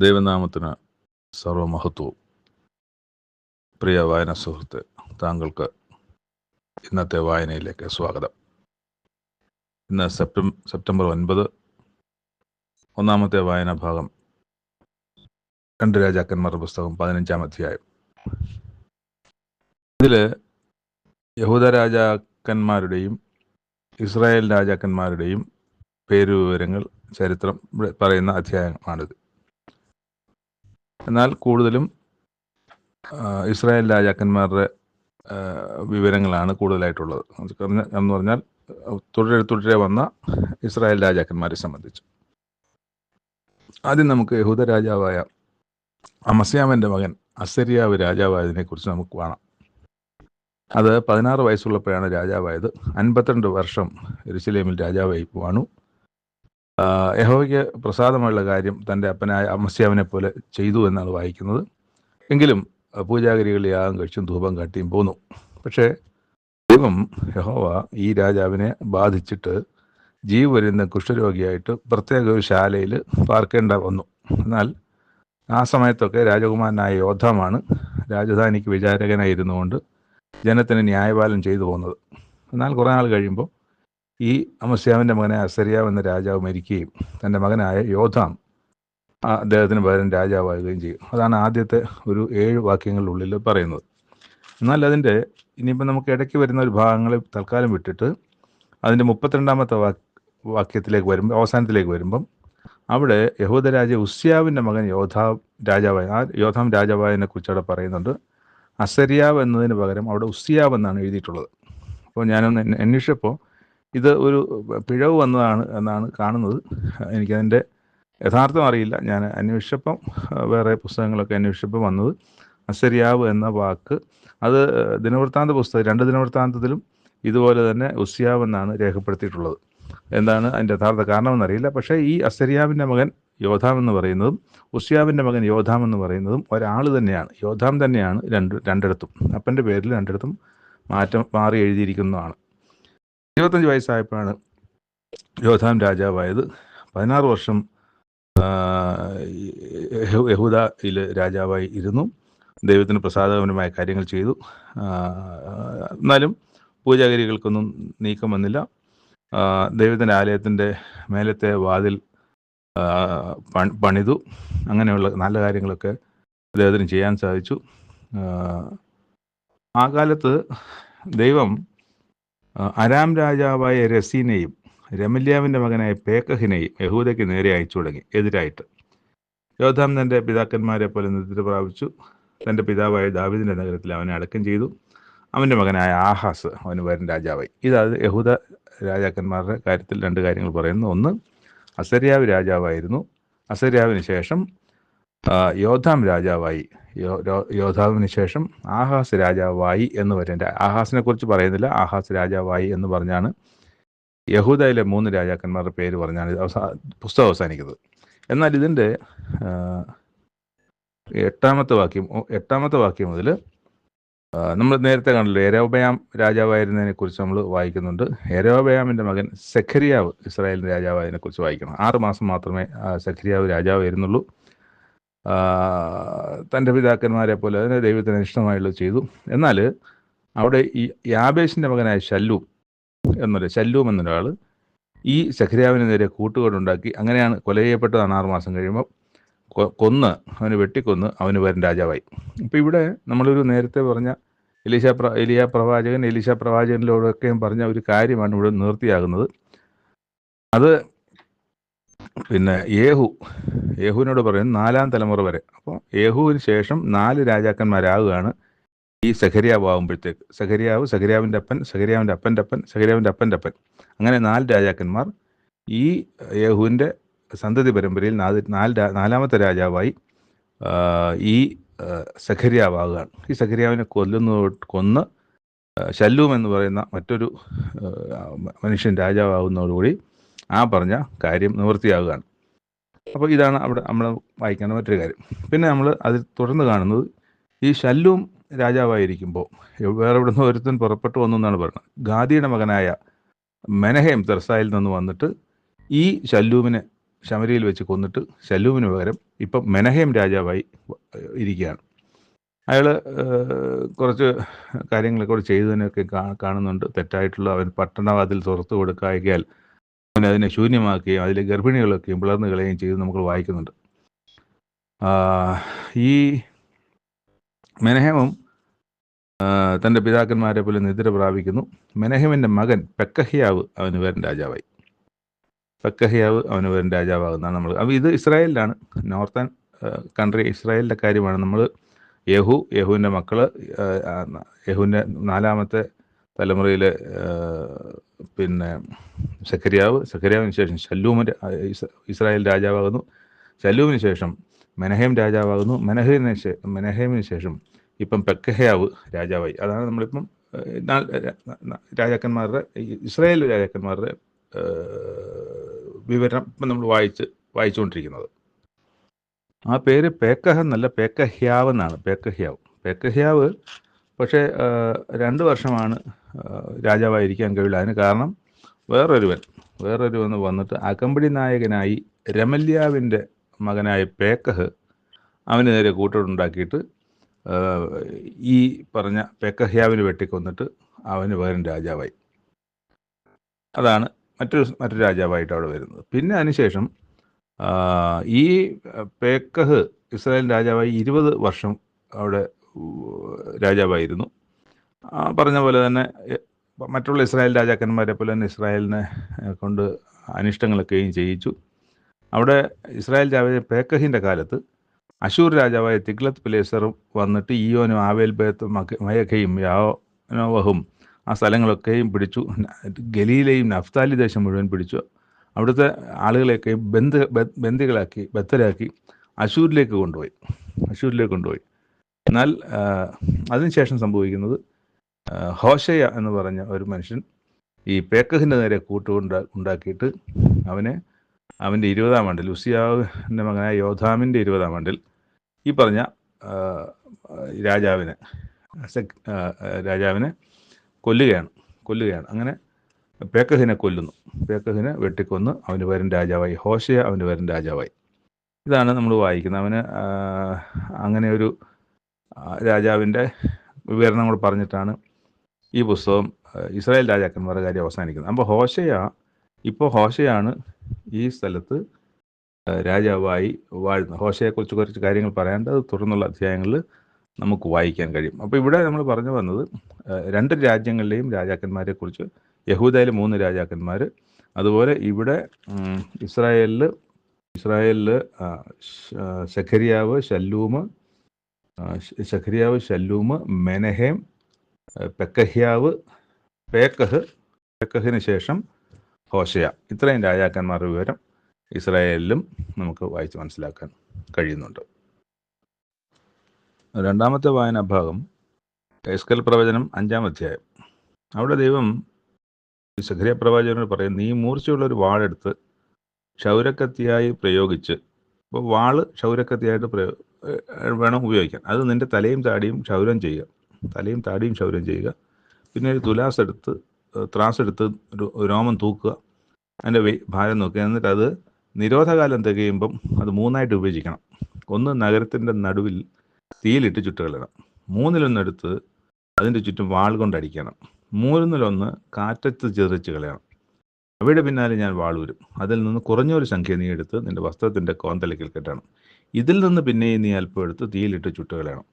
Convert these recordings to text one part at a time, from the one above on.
ദൈവനാമത്തിന് സർവമഹത്വവും. പ്രിയ വായന സുഹൃത്ത്, താങ്കൾക്ക് ഇന്നത്തെ വായനയിലേക്ക് സ്വാഗതം. ഇന്ന് സെപ്റ്റംബർ 9, ഒന്നാമത്തെ വായനാ ഭാഗം 2 രാജാക്കന്മാരുടെ പുസ്തകം 15-ാം അധ്യായം. ഇതിൽ യഹൂദ രാജാക്കന്മാരുടെയും ഇസ്രായേൽ രാജാക്കന്മാരുടെയും പേരുവിവരങ്ങൾ, ചരിത്രം പറയുന്ന അധ്യായമാണിത്. എന്നാൽ കൂടുതലും ഇസ്രായേൽ രാജാക്കന്മാരുടെ വിവരങ്ങളാണ് കൂടുതലായിട്ടുള്ളത്. എന്ന് പറഞ്ഞാൽ തുടരെ വന്ന ഇസ്രായേൽ രാജാക്കന്മാരെ സംബന്ധിച്ച്. ആദ്യം നമുക്ക് യഹൂദ രാജാവായ അമസ്യാവിൻ്റെ മകൻ അസര്യാവ് രാജാവായതിനെക്കുറിച്ച് നമുക്ക് കാണാം. അത് 16 വയസ്സുള്ളപ്പോഴാണ് രാജാവായത്. 52 വർഷം യെരൂശലേമിൽ രാജാവായി വാണു. യഹോവയ്ക്ക് പ്രസാദമുള്ള കാര്യം തൻ്റെ അപ്പനായ അമസ്യാവിനെ പോലെ ചെയ്തു എന്നാണ് വായിക്കുന്നത്. എങ്കിലും പൂജാഗിരികൾ യാഗം കഴിച്ചും ധൂപം കാട്ടിയും പോന്നു. പക്ഷേ ദൈവം യഹോവ ഈ രാജാവിനെ ബാധിച്ചിട്ട് ജീവപര്യന്തം കുഷ്ഠരോഗിയായിട്ട് പ്രത്യേക ഒരു ശാലയിൽ പാർക്കേണ്ട വന്നു. എന്നാൽ ആ സമയത്തൊക്കെ രാജകുമാരനായ യോദ്ധാമാണ് രാജധാനിക്ക് വിചാരകനായിരുന്നു കൊണ്ട് ജനത്തിന് ന്യായപാലനം ചെയ്തു പോകുന്നത്. എന്നാൽ കുറേ നാൾ കഴിയുമ്പോൾ ഈ അമസ്യാവിൻ്റെ മകനായ അസര്യാവ് എന്ന രാജാവ് മരിക്കുകയും തൻ്റെ മകനായ യോദ്ധാം അദ്ദേഹത്തിന് പകരം രാജാവാകുകയും ചെയ്യും. അതാണ് ആദ്യത്തെ ഒരു 7 വാക്യങ്ങളിലുള്ളിൽ പറയുന്നത്. എന്നാൽ അതിൻ്റെ ഇനിയിപ്പോൾ നമുക്ക് ഇടയ്ക്ക് വരുന്ന ഒരു ഭാഗങ്ങളെ തൽക്കാലം വിട്ടിട്ട് അതിൻ്റെ 32-ാമത്തെ വാക്യത്തിലേക്ക് വരുമ്പോൾ, അവസാനത്തിലേക്ക് വരുമ്പം അവിടെ യഹൂദ രാജ ഉസ്യാവിൻ്റെ മകൻ യോദ്ധാം രാജാവായ, ആ യോദ്ധാം രാജാവായതിനെ കുറിച്ച് അവിടെ പറയുന്നുണ്ട്. അസര്യാവ് എന്നതിന് പകരം അവിടെ ഉസ്യാവ് എന്നാണ് എഴുതിയിട്ടുള്ളത്. അപ്പോൾ ഞാനൊന്ന് അന്വേഷിച്ചപ്പോൾ ഇത് ഒരു പിഴവ് വന്നതാണ് എന്നാണ് കാണുന്നത്. എനിക്കതിൻ്റെ യഥാർത്ഥം അറിയില്ല. ഞാൻ അന്വേഷിച്ചപ്പം, വേറെ പുസ്തകങ്ങളൊക്കെ അന്വേഷിച്ചപ്പോൾ വന്നത് അസര്യാവ് എന്ന വാക്ക് അത് ദിനവൃത്താന്ത പുസ്തകം 2 ദിനവൃത്താന്തത്തിലും ഇതുപോലെ തന്നെ ഉസ്യാവ് എന്നാണ് രേഖപ്പെടുത്തിയിട്ടുള്ളത്. എന്താണ് അതിൻ്റെ യഥാർത്ഥ കാരണമെന്നറിയില്ല. പക്ഷേ ഈ അസര്യാവിൻ്റെ മകൻ യോദ്ധാം എന്ന് പറയുന്നതും ഉസ്യാവിൻ്റെ മകൻ യോദ്ധാം എന്ന് പറയുന്നതും ഒരാൾ തന്നെയാണ്. യോദ്ധാം തന്നെയാണ് രണ്ടിടത്തും. അപ്പൻ്റെ പേരിൽ രണ്ടിടത്തും മാറി എഴുതിയിരിക്കുന്നതാണ്. 25 വയസ്സായപ്പോഴാണ് യോദ്ധാം രാജാവായത്. 16 വർഷം യഹൂദയിൽ രാജാവായി ഇരുന്നു. ദൈവത്തിന് പ്രസാദകരമായ കാര്യങ്ങൾ ചെയ്തു. എന്നാലും പൂജാഗിരികൾക്കൊന്നും നീക്കം വന്നില്ല. ദൈവത്തിൻ്റെ ആലയത്തിൻ്റെ മേലത്തെ വാതിൽ പണിതു. അങ്ങനെയുള്ള നല്ല കാര്യങ്ങളൊക്കെ അദ്ദേഹത്തിന് ചെയ്യാൻ സാധിച്ചു. ആ കാലത്ത് ദൈവം അരാം രാജാവായ രസീനെയും രമല്യാവിൻ്റെ മകനായ പേക്കഹിനെയും യഹൂദയ്ക്ക് നേരെ അയച്ചു തുടങ്ങി, എതിരായിട്ട്. യോദ്ധാം തൻ്റെ പിതാക്കന്മാരെ പോലെ നിദ്ര പ്രാപിച്ചു. തൻ്റെ പിതാവായ ദാവീദിൻ്റെ നഗരത്തിൽ അവനെ അടക്കം ചെയ്തു. അവൻ്റെ മകനായ ആഹാസ് അവന് പകരം രാജാവായി. ഇതാണ് യഹൂദ രാജാക്കന്മാരുടെ കാര്യത്തിൽ 2 കാര്യങ്ങൾ പറയുന്നു. ഒന്ന്, അസര്യാവ് രാജാവായിരുന്നു. അസര്യാവിന് ശേഷം യോദ്ധാം രാജാവായി. യോദ്ധാവിന് ശേഷം ആഹാസ് രാജാവായി എന്ന് പറയുന്നത്. ആഹാസിനെ കുറിച്ച് പറയുന്നില്ല, ആഹാസ് രാജാവായി എന്ന് പറഞ്ഞാണ് യഹൂദയിലെ 3 രാജാക്കന്മാരുടെ പേര് പറഞ്ഞാണ് പുസ്തകം അവസാനിക്കുന്നത്. എന്നാൽ ഇതിൻ്റെ 8-ാമത്തെ വാക്യം മുതൽ നമ്മൾ നേരത്തെ കണ്ടല്ലോ, യൊരോബെയാം രാജാവായിരുന്നതിനെ കുറിച്ച് നമ്മൾ വായിക്കുന്നുണ്ട്. യൊരോബെയാമിൻ്റെ മകൻ സെഖര്യാവ് ഇസ്രായേലിൻ്റെ രാജാവായതിനെ കുറിച്ച് വായിക്കണം. 6 മാസം മാത്രമേ സെഖര്യാവ് രാജാവായിരുന്നുള്ളൂ. തൻ്റെ പിതാക്കന്മാരെ പോലെ അതിനെ ദൈവത്തിന് ഇഷ്ടമായുള്ളത് ചെയ്തു. എന്നാൽ അവിടെ ഈ യാബേഷിൻ്റെ മകനായ ശല്ലൂം എന്നൊരാൾ ഈ സെഖര്യാവിന് നേരെ കൂട്ടുകെട്ടുണ്ടാക്കി. അങ്ങനെയാണ് കൊല ചെയ്യപ്പെട്ടതാണ്. 6 മാസം കഴിയുമ്പോൾ അവന് വെട്ടിക്കൊന്ന് അവന് പകരം രാജാവായി. അപ്പോൾ ഇവിടെ നമ്മളൊരു നേരത്തെ പറഞ്ഞ എലീശ പ്രവാചകനിലൂടെയൊക്കെയും പറഞ്ഞ ഒരു കാര്യമാണ് ഇവിടെ നിർത്തിയാകുന്നത്. അത് പിന്നെ യേഹുവിനോട് പറയുന്നത് 4-ാം തലമുറ വരെ. അപ്പോൾ യേഹുവിന് ശേഷം 4 രാജാക്കന്മാരാകുകയാണ് ഈ സെഖര്യാവ് ആകുമ്പോഴത്തേക്ക്. സെഖര്യാവിൻ്റെ അപ്പൻ, സെഖര്യാവിൻ്റെ അപ്പൻ്റെ അപ്പൻ, സെഖര്യാവിൻ്റെ അപ്പൻ്റെ അപ്പൻ, അങ്ങനെ 4 രാജാക്കന്മാർ ഈ യേഹുവിൻ്റെ സന്തതി പരമ്പരയിൽ 4-ാമത്തെ രാജാവായി ഈ സെഖര്യാവാകുകയാണ്. ഈ സെഖര്യാവിനെ കൊന്ന് ശല്ലൂം എന്ന് പറയുന്ന മറ്റൊരു മനുഷ്യൻ രാജാവാകുന്നതോടുകൂടി ആ പറഞ്ഞ കാര്യം നിവൃത്തിയാകുകയാണ്. അപ്പോൾ ഇതാണ് അവിടെ നമ്മൾ വായിക്കേണ്ട മറ്റൊരു കാര്യം. പിന്നെ നമ്മൾ അതിൽ തുടർന്ന് കാണുന്നത്, ഈ ശല്ലൂം രാജാവായിരിക്കുമ്പോൾ വേറെ ഇവിടുന്ന് ഒരുത്തൻ പുറപ്പെട്ടു വന്നു എന്നാണ് പറയുന്നത്. ഗാദിയുടെ മകനായ മെനഹേം തെർസായിൽ നിന്ന് വന്നിട്ട് ഈ ശല്ലൂമിനെ ശമരിയിൽ വെച്ച് കൊന്നിട്ട് ശല്ലൂമിന് പകരം ഇപ്പം മെനഹേം രാജാവായി ഇരിക്കുകയാണ്. അയാൾ കുറച്ച് കാര്യങ്ങളൊക്കെ കൂടെ ചെയ്തതിനൊക്കെ കാണുന്നുണ്ട്. തെറ്റായിട്ടുള്ള അവൻ പട്ടണവാതിൽ തുറന്നു കൊടുക്കായികയാൽ അവൻ അതിനെ ശൂന്യമാക്കുകയും അതിലെ ഗർഭിണികളൊക്കെയും പിളർന്നു കളയുകയും ചെയ്ത് നമ്മൾ വായിക്കുന്നുണ്ട്. ഈ മെനഹേമും തൻ്റെ പിതാക്കന്മാരെ പോലെ നിദ്ര പ്രാപിക്കുന്നു. മെനഹേമിൻ്റെ മകൻ പെക്കഹ്യാവ് അവന് പേരൻ രാജാവായി. പെക്കഹ്യാവ് അവന് പേരൻ രാജാവാകുന്നതാണ് നമ്മൾ. അപ്പോൾ ഇത് ഇസ്രായേലിലാണ്, നോർത്തേൺ കൺട്രി ഇസ്രായേലിൻ്റെ കാര്യമാണ്. നമ്മൾ യഹൂവിൻ്റെ മക്കൾ, യഹൂവിൻ്റെ 4ാമത്തെ തലമുറയിൽ പിന്നെ സെഖര്യാവിന് ശേഷം ശല്ലൂമിൻ്റെ ഇസ്രായേൽ രാജാവാകുന്നു. ശല്ലൂമിന് ശേഷം മെനഹേം രാജാവാകുന്നു. മെനഹേമിന് ശേഷം ഇപ്പം പെക്കഹ്യാവ് രാജാവായി. അതാണ് നമ്മളിപ്പം രാജാക്കന്മാരുടെ, ഇസ്രായേൽ രാജാക്കന്മാരുടെ വിവരണം ഇപ്പം നമ്മൾ വായിച്ചുകൊണ്ടിരിക്കുന്നത്. ആ പേര് പേക്കഹ എന്നല്ല, പേക്കഹ്യാവ് എന്നാണ്. പേക്കഹ്യാവ് പക്ഷേ 2 വർഷമാണ് രാജാവായിരിക്കാൻ കഴിയില്ല. അതിന് കാരണം വേറൊരുവൻ വന്നിട്ട് അകമ്പടി നായകനായി രമല്യാവിൻ്റെ മകനായ പേക്കഹ് അവന് നേരെ കൂട്ടുണ്ടാക്കിയിട്ട് ഈ പറഞ്ഞ പേക്കഹ്യാവിന് വെട്ടിക്കൊന്നിട്ട് അവന് പകരം രാജാവായി. അതാണ് മറ്റൊരു രാജാവായിട്ട് അവിടെ വരുന്നത്. പിന്നെ അതിനുശേഷം ഈ പേക്കഹ് ഇസ്രായേൽ രാജാവായി 20 വർഷം അവിടെ രാജാവായിരുന്നു. പറഞ്ഞ പോലെ തന്നെ മറ്റുള്ള ഇസ്രായേൽ രാജാക്കന്മാരെ പോലെ തന്നെ ഇസ്രായേലിനെ കൊണ്ട് അനിഷ്ടങ്ങളൊക്കെയും ചെയ്യിച്ചു. അവിടെ ഇസ്രായേൽ രാജാവ് പേക്കഹിൻ്റെ കാലത്ത് അശൂർ രാജാവായ തിഗ്ലത്ത് പിലേസറും വന്നിട്ട് ഈയോനും ആവേൽബേത്തും മയഖയും യാനോവഹും ആ സ്ഥലങ്ങളൊക്കെയും പിടിച്ചു. ഗലീലയും നഫ്താലി ദേശം മുഴുവൻ പിടിച്ചു. അവിടുത്തെ ആളുകളെയൊക്കെ ബദ്ധരാക്കി അശൂരിലേക്ക് കൊണ്ടുപോയി. എന്നാൽ അതിനുശേഷം സംഭവിക്കുന്നത്, ഹോശയ എന്ന് പറഞ്ഞ ഒരു മനുഷ്യൻ ഈ പേക്കഹിൻ്റെ നേരെ ഉണ്ടാക്കിയിട്ട് അവൻ്റെ 20-ാം ആണ്ടിൽ, ഉസിയാവിൻ്റെ മകനായ യോധാമിൻ്റെ 20-ാം ആണ്ടിൽ ഈ പറഞ്ഞ രാജാവിനെ കൊല്ലുകയാണ്. അങ്ങനെ പേക്കഹിനെ കൊല്ലുന്നു. പേക്കഹിനെ വെട്ടിക്കൊന്ന് അവന് പകരം രാജാവായി. ഹോശയ അവന് പകരം രാജാവായി. ഇതാണ് നമ്മൾ വായിക്കുന്നത്. അവന് അങ്ങനെ ഒരു രാജാവിൻ്റെ വിവരണം കൂടെ പറഞ്ഞിട്ടാണ് ഈ പുസ്തകം ഇസ്രായേൽ രാജാക്കന്മാരുടെ കാര്യം അവസാനിക്കുന്നത്. അപ്പോൾ ഹോശയാണ് ഈ സ്ഥലത്ത് രാജാവായി വാഴുന്നത്. ഹോശയെക്കുറിച്ച് കുറച്ച് കാര്യങ്ങൾ പറയാണ്ട് തുടർന്നുള്ള അധ്യായങ്ങളിൽ നമുക്ക് വായിക്കാൻ കഴിയും. അപ്പോൾ ഇവിടെ നമ്മൾ പറഞ്ഞു വന്നത് 2 രാജ്യങ്ങളിലെയും രാജാക്കന്മാരെക്കുറിച്ച്. യഹൂദയിലെ 3 രാജാക്കന്മാർ, അതുപോലെ ഇവിടെ ഇസ്രായേലിൽ സെഖര്യാവ്, ശല്ലൂമ്, മെനഹേം, പെക്കഹ്യാവ്, പേക്കഹിന് ശേഷം ഹോശയ. ഇത്രയും രാജാക്കന്മാരുടെ വിവരം ഇസ്രായേലിലും നമുക്ക് വായിച്ച് മനസ്സിലാക്കാൻ കഴിയുന്നുണ്ട്. 2ാമത്തെ വായനാഭാഗം എസ്കേൽ പ്രവചനം 5-ാം അധ്യായം. അവിടെ ദൈവം സെഖര്യാ പ്രവാചകനോട് പറയും, നീ മൂർച്ചയുള്ളൊരു വാളെടുത്ത് ക്ഷൗരക്കത്തിയായി പ്രയോഗിച്ച്. അപ്പോൾ വാള് ക്ഷൗരക്കത്തിയായിട്ട് വേണം ഉപയോഗിക്കാൻ. അത് നിൻ്റെ തലയും താടിയും ക്ഷൗരം ചെയ്യുക. പിന്നെ ഒരു ത്രാസെടുത്ത് ഒരു രോമം തൂക്കുക, അതിൻ്റെ ഭാരം നോക്കുക. എന്നിട്ട് അത് നിരോധകാലം തികയുമ്പം അത് 3ആയിട്ട് വിഭജിക്കണം. 1 നഗരത്തിൻ്റെ നടുവിൽ തീയിലിട്ട് ചുട്ടുകളയണം. 3-1 എടുത്ത് അതിൻ്റെ ചുറ്റും വാൾ കൊണ്ടടിക്കണം. 3-1 കാറ്റത്ത് ചിതറിച്ച് കളയണം. അവയുടെ പിന്നാലെ ഞാൻ വാളൂരും. അതിൽ നിന്ന് കുറഞ്ഞൊരു സംഖ്യ നീ എടുത്ത് നിൻ്റെ വസ്ത്രത്തിൻ്റെ കോന്തലയ്ക്കൽ കെട്ടണം. ഇതിൽ നിന്ന് പിന്നെയും നീ അല്പം എടുത്ത് തീയിലിട്ട് ചുട്ടുകളയണം.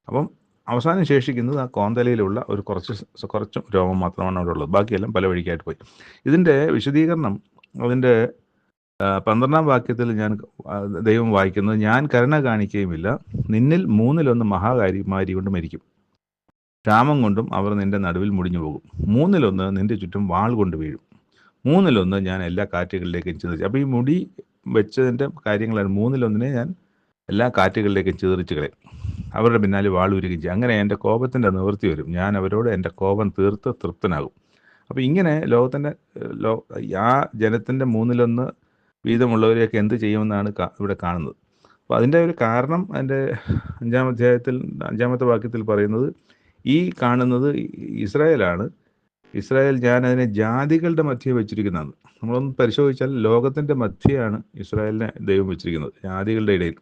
അപ്പം അവസാനം ശേഷിക്കുന്നത് ആ കോന്തലയിലുള്ള ഒരു കുറച്ച് രോമം മാത്രമാണ് അവിടെ ഉള്ളത്. ബാക്കിയെല്ലാം പല വഴിക്കായിട്ട് പോയി. ഇതിൻ്റെ വിശദീകരണം അതിൻ്റെ 12-ാം വാക്യത്തിൽ ദൈവം വായിക്കുന്നത്, ഞാൻ കരുണ കാണിക്കുകയുമില്ല, നിന്നിൽ 3-1 മഹാമാരി കൊണ്ട് മരിക്കും, ക്ഷാമം കൊണ്ടും അവർ നിൻ്റെ നടുവിൽ മുടിഞ്ഞു പോകും. 3-1 നിൻ്റെ ചുറ്റും വാൾ കൊണ്ട് വീഴും. 3-1 ഞാൻ എല്ലാ കാറ്റുകളിലേക്കും ചിതറിച്ചു. അപ്പോൾ ഈ മുടി വെച്ചതിൻ്റെ കാര്യങ്ങളാണ്. 3-1 ഞാൻ എല്ലാ കാറ്റുകളിലേക്കും ചിതറിച്ച് കളയും. അവരുടെ പിന്നാലെ വാളൂരുകയും ചെയ്യും. അങ്ങനെ എൻ്റെ കോപത്തിൻ്റെ നിവൃത്തി വരും. ഞാൻ അവരോട് എൻ്റെ കോപം തീർത്ത് തൃപ്തനാകും. അപ്പോൾ ഇങ്ങനെ ലോകത്തിൻ്റെ ആ ജനത്തിൻ്റെ 3-1 വീതമുള്ളവരെയൊക്കെ എന്ത് ചെയ്യുമെന്നാണ് ഇവിടെ കാണുന്നത്. അപ്പോൾ അതിൻ്റെ ഒരു കാരണം അതിൻ്റെ 5-ാം അധ്യായത്തിൽ 5-ാമത്തെ വാക്യത്തിൽ പറയുന്നത്, ഈ കാണുന്നത് ഇസ്രായേലാണ്. ഇസ്രായേൽ ഞാൻ അതിനെ ജാതികളുടെ മധ്യേ വെച്ചിരിക്കുന്നതാണ്. നമ്മളൊന്ന് പരിശോധിച്ചാൽ ലോകത്തിൻ്റെ മധ്യയാണ് ഇസ്രായേലിനെ ദൈവം വെച്ചിരിക്കുന്നത്, ജാതികളുടെ ഇടയിൽ.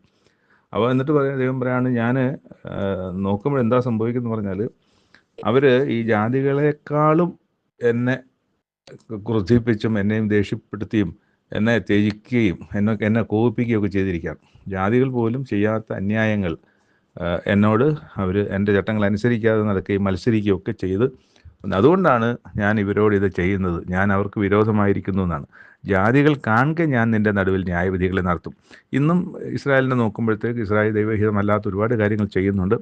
അപ്പോൾ എന്നിട്ട് ദൈവം പറയാണ്, ഞാൻ നോക്കുമ്പോൾ എന്താ സംഭവിക്കുന്നത് പറഞ്ഞാൽ, അവർ ഈ ജാതികളെക്കാളും എന്നെ ക്രുദ്ധിപ്പിച്ചും എന്നെയും ദേഷ്യപ്പെടുത്തിയും എന്നെ ത്യജിക്കുകയും എന്നെ കോപിപ്പിക്കുകയൊക്കെ ചെയ്തിരിക്കുകയാണ്. ജാതികൾ പോലും ചെയ്യാത്ത അന്യായങ്ങൾ എന്നോട് അവർ എൻ്റെ ചട്ടങ്ങൾ അനുസരിക്കാതെ നടക്കുകയും മത്സരിക്കുകയും ഒക്കെ ചെയ്ത്, അതുകൊണ്ടാണ് ഞാൻ ഇവരോട് ഇത് ചെയ്യുന്നത്, ഞാൻ അവർക്ക് വിരോധമായിരിക്കുന്നു എന്നാണ്. ജാതികൾ കാണുക ഞാൻ നിൻ്റെ നടുവിൽ ന്യായവിധികളെ നടത്തും. ഇന്നും ഇസ്രായേലിനെ നോക്കുമ്പോഴത്തേക്ക് ഇസ്രായേൽ ദൈവഹിതമല്ലാത്ത ഒരുപാട് കാര്യങ്ങൾ ചെയ്യുന്നുണ്ട്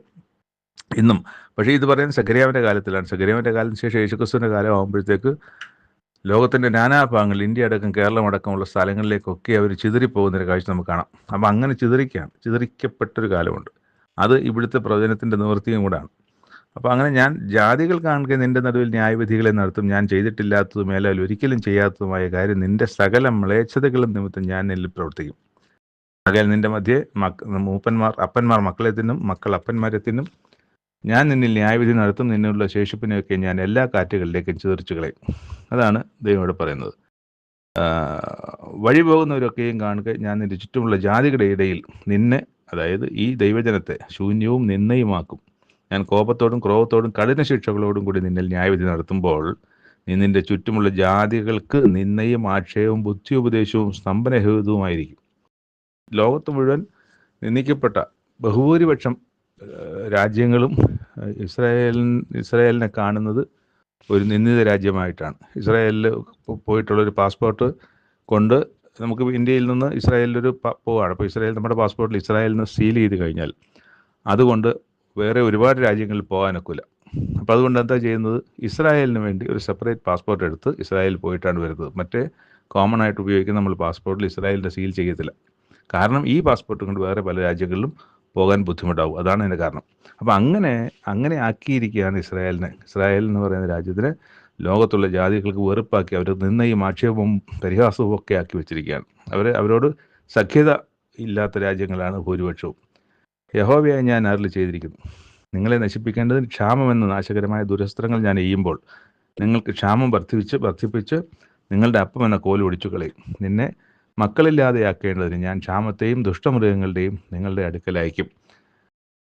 ഇന്നും. പക്ഷേ ഇത് പറയുന്നത് സഖര്യാവിൻ്റെ കാലത്തിലാണ്. സഖര്യാവിൻ്റെ കാലത്തിന് ശേഷം യേശുക്രിസ്തുവിൻ്റെ കാലം ആകുമ്പോഴത്തേക്ക് ലോകത്തിൻ്റെ നാനാഭാഗങ്ങളിൽ, ഇന്ത്യ അടക്കം കേരളം അടക്കമുള്ള സ്ഥലങ്ങളിലേക്കൊക്കെ അവർ ചിതറിപ്പോകുന്നൊരു കാഴ്ച നമുക്ക് കാണാം. അപ്പം അങ്ങനെ ചിതറിക്കപ്പെട്ടൊരു കാലമുണ്ട്. അത് ഇവിടുത്തെ പ്രവചനത്തിൻ്റെ നിവൃത്തിയും കൂടാണ്. അപ്പോൾ അങ്ങനെ ഞാൻ ജാതികൾ കാണുക നിൻ്റെ നടുവിൽ ന്യായവിധികളെ നടത്തും, ഞാൻ ചെയ്തിട്ടില്ലാത്തതും മേലാൽ ഒരിക്കലും ചെയ്യാത്തതുമായ കാര്യം നിൻ്റെ സകല മ്ലേച്ഛതകളും നിമിത്തം ഞാൻ നിന്നിൽ പ്രവർത്തിക്കും. ആകയാൽ നിൻ്റെ മധ്യേ അപ്പന്മാർ മക്കളെ തിന്നും, മക്കൾ അപ്പന്മാരെ തിന്നും. ഞാൻ നിന്നിൽ ന്യായവിധി നടത്തും, നിന്നുള്ള ശേഷിപ്പിനെയൊക്കെ ഞാൻ എല്ലാ കാറ്റുകളിലേക്കും ചിതറിച്ചു കളയും. അതാണ് ദൈവമോട് പറയുന്നത്. വഴി പോകുന്നവരൊക്കെയും കാണുക ഞാൻ നിൻ്റെ ചുറ്റുമുള്ള ജാതികളുടെ ഇടയിൽ നിന്നെ, അതായത് ഈ ദൈവജനത്തെ, ശൂന്യവും നിന്നയുമാക്കും. ഞാൻ കോപത്തോടും ക്രോധത്തോടും കഠിന ശിക്ഷകളോടും കൂടി നിന്നിൽ ന്യായവിധി നടത്തുമ്പോൾ നീ നിൻ്റെ ചുറ്റുമുള്ള ജാതികൾക്ക് നിന്നയും ആക്ഷേപവും ബുദ്ധിയുപദേശവും സ്തംഭനഹേതുവുമായിരിക്കും. ലോകത്ത് മുഴുവൻ നിന്ദിക്കപ്പെട്ട ബഹുഭൂരിപക്ഷം രാജ്യങ്ങളും ഇസ്രായേലിനെ കാണുന്നത് ഒരു നിന്ദിത രാജ്യമായിട്ടാണ്. ഇസ്രായേലിൽ പോയിട്ടുള്ളൊരു പാസ്പോർട്ട് കൊണ്ട് നമുക്ക് ഇന്ത്യയിൽ നിന്ന് ഇസ്രായേലിലൊരു പോവുകയാണ്. അപ്പോൾ ഇസ്രായേൽ നമ്മുടെ പാസ്പോർട്ടിൽ ഇസ്രായേലിൽ നിന്ന് സീൽ ചെയ്ത് കഴിഞ്ഞാൽ അതുകൊണ്ട് വേറെ ഒരുപാട് രാജ്യങ്ങളിൽ പോകാനൊക്കില്ല. അപ്പോൾ അതുകൊണ്ട് എന്താ ചെയ്യുന്നത്, ഇസ്രായേലിന് വേണ്ടി ഒരു സെപ്പറേറ്റ് പാസ്പോർട്ട് എടുത്ത് ഇസ്രായേലിൽ പോയിട്ടാണ് വരുന്നത്. മറ്റേ കോമൺ ആയിട്ട് ഉപയോഗിക്കുന്ന നമ്മൾ പാസ്പോർട്ടിൽ ഇസ്രായേലിൻ്റെ സീൽ ചെയ്യത്തില്ല. കാരണം ഈ പാസ്പോർട്ട് കൊണ്ട് വേറെ പല രാജ്യങ്ങളിലും പോകാൻ ബുദ്ധിമുട്ടാവും. അതാണ് അതിൻ്റെ കാരണം. അപ്പോൾ അങ്ങനെ ആക്കിയിരിക്കുകയാണ് ഇസ്രായേലിനെ. ഇസ്രായേൽ എന്ന് പറയുന്ന രാജ്യത്തിനെ ലോകത്തുള്ള ജാതികൾക്ക് വെറുപ്പാക്കി അവർ നിന്നയും ആക്ഷേപവും പരിഹാസവും ഒക്കെ ആക്കി വെച്ചിരിക്കുകയാണ്. അവരോട് സഖ്യത ഇല്ലാത്ത രാജ്യങ്ങളാണ് ഭൂരിപക്ഷവും. യഹോവയായി ഞാൻ അരുളി ചെയ്തിരിക്കുന്നു, നിങ്ങളെ നശിപ്പിക്കേണ്ടതിന് ക്ഷാമമെന്ന നാശകരമായ ദുരസ്ത്രങ്ങൾ ഞാൻ ചെയ്യുമ്പോൾ നിങ്ങൾക്ക് ക്ഷാമം വർദ്ധിപ്പിച്ച് നിങ്ങളുടെ അപ്പം എന്ന കോൽ ഒടിച്ചു കളയും. നിന്നെ മക്കളില്ലാതെയാക്കേണ്ടതിന് ഞാൻ ക്ഷാമത്തെയും ദുഷ്ടമൃഗങ്ങളുടെയും നിങ്ങളുടെ അടുക്കൽ അയക്കും.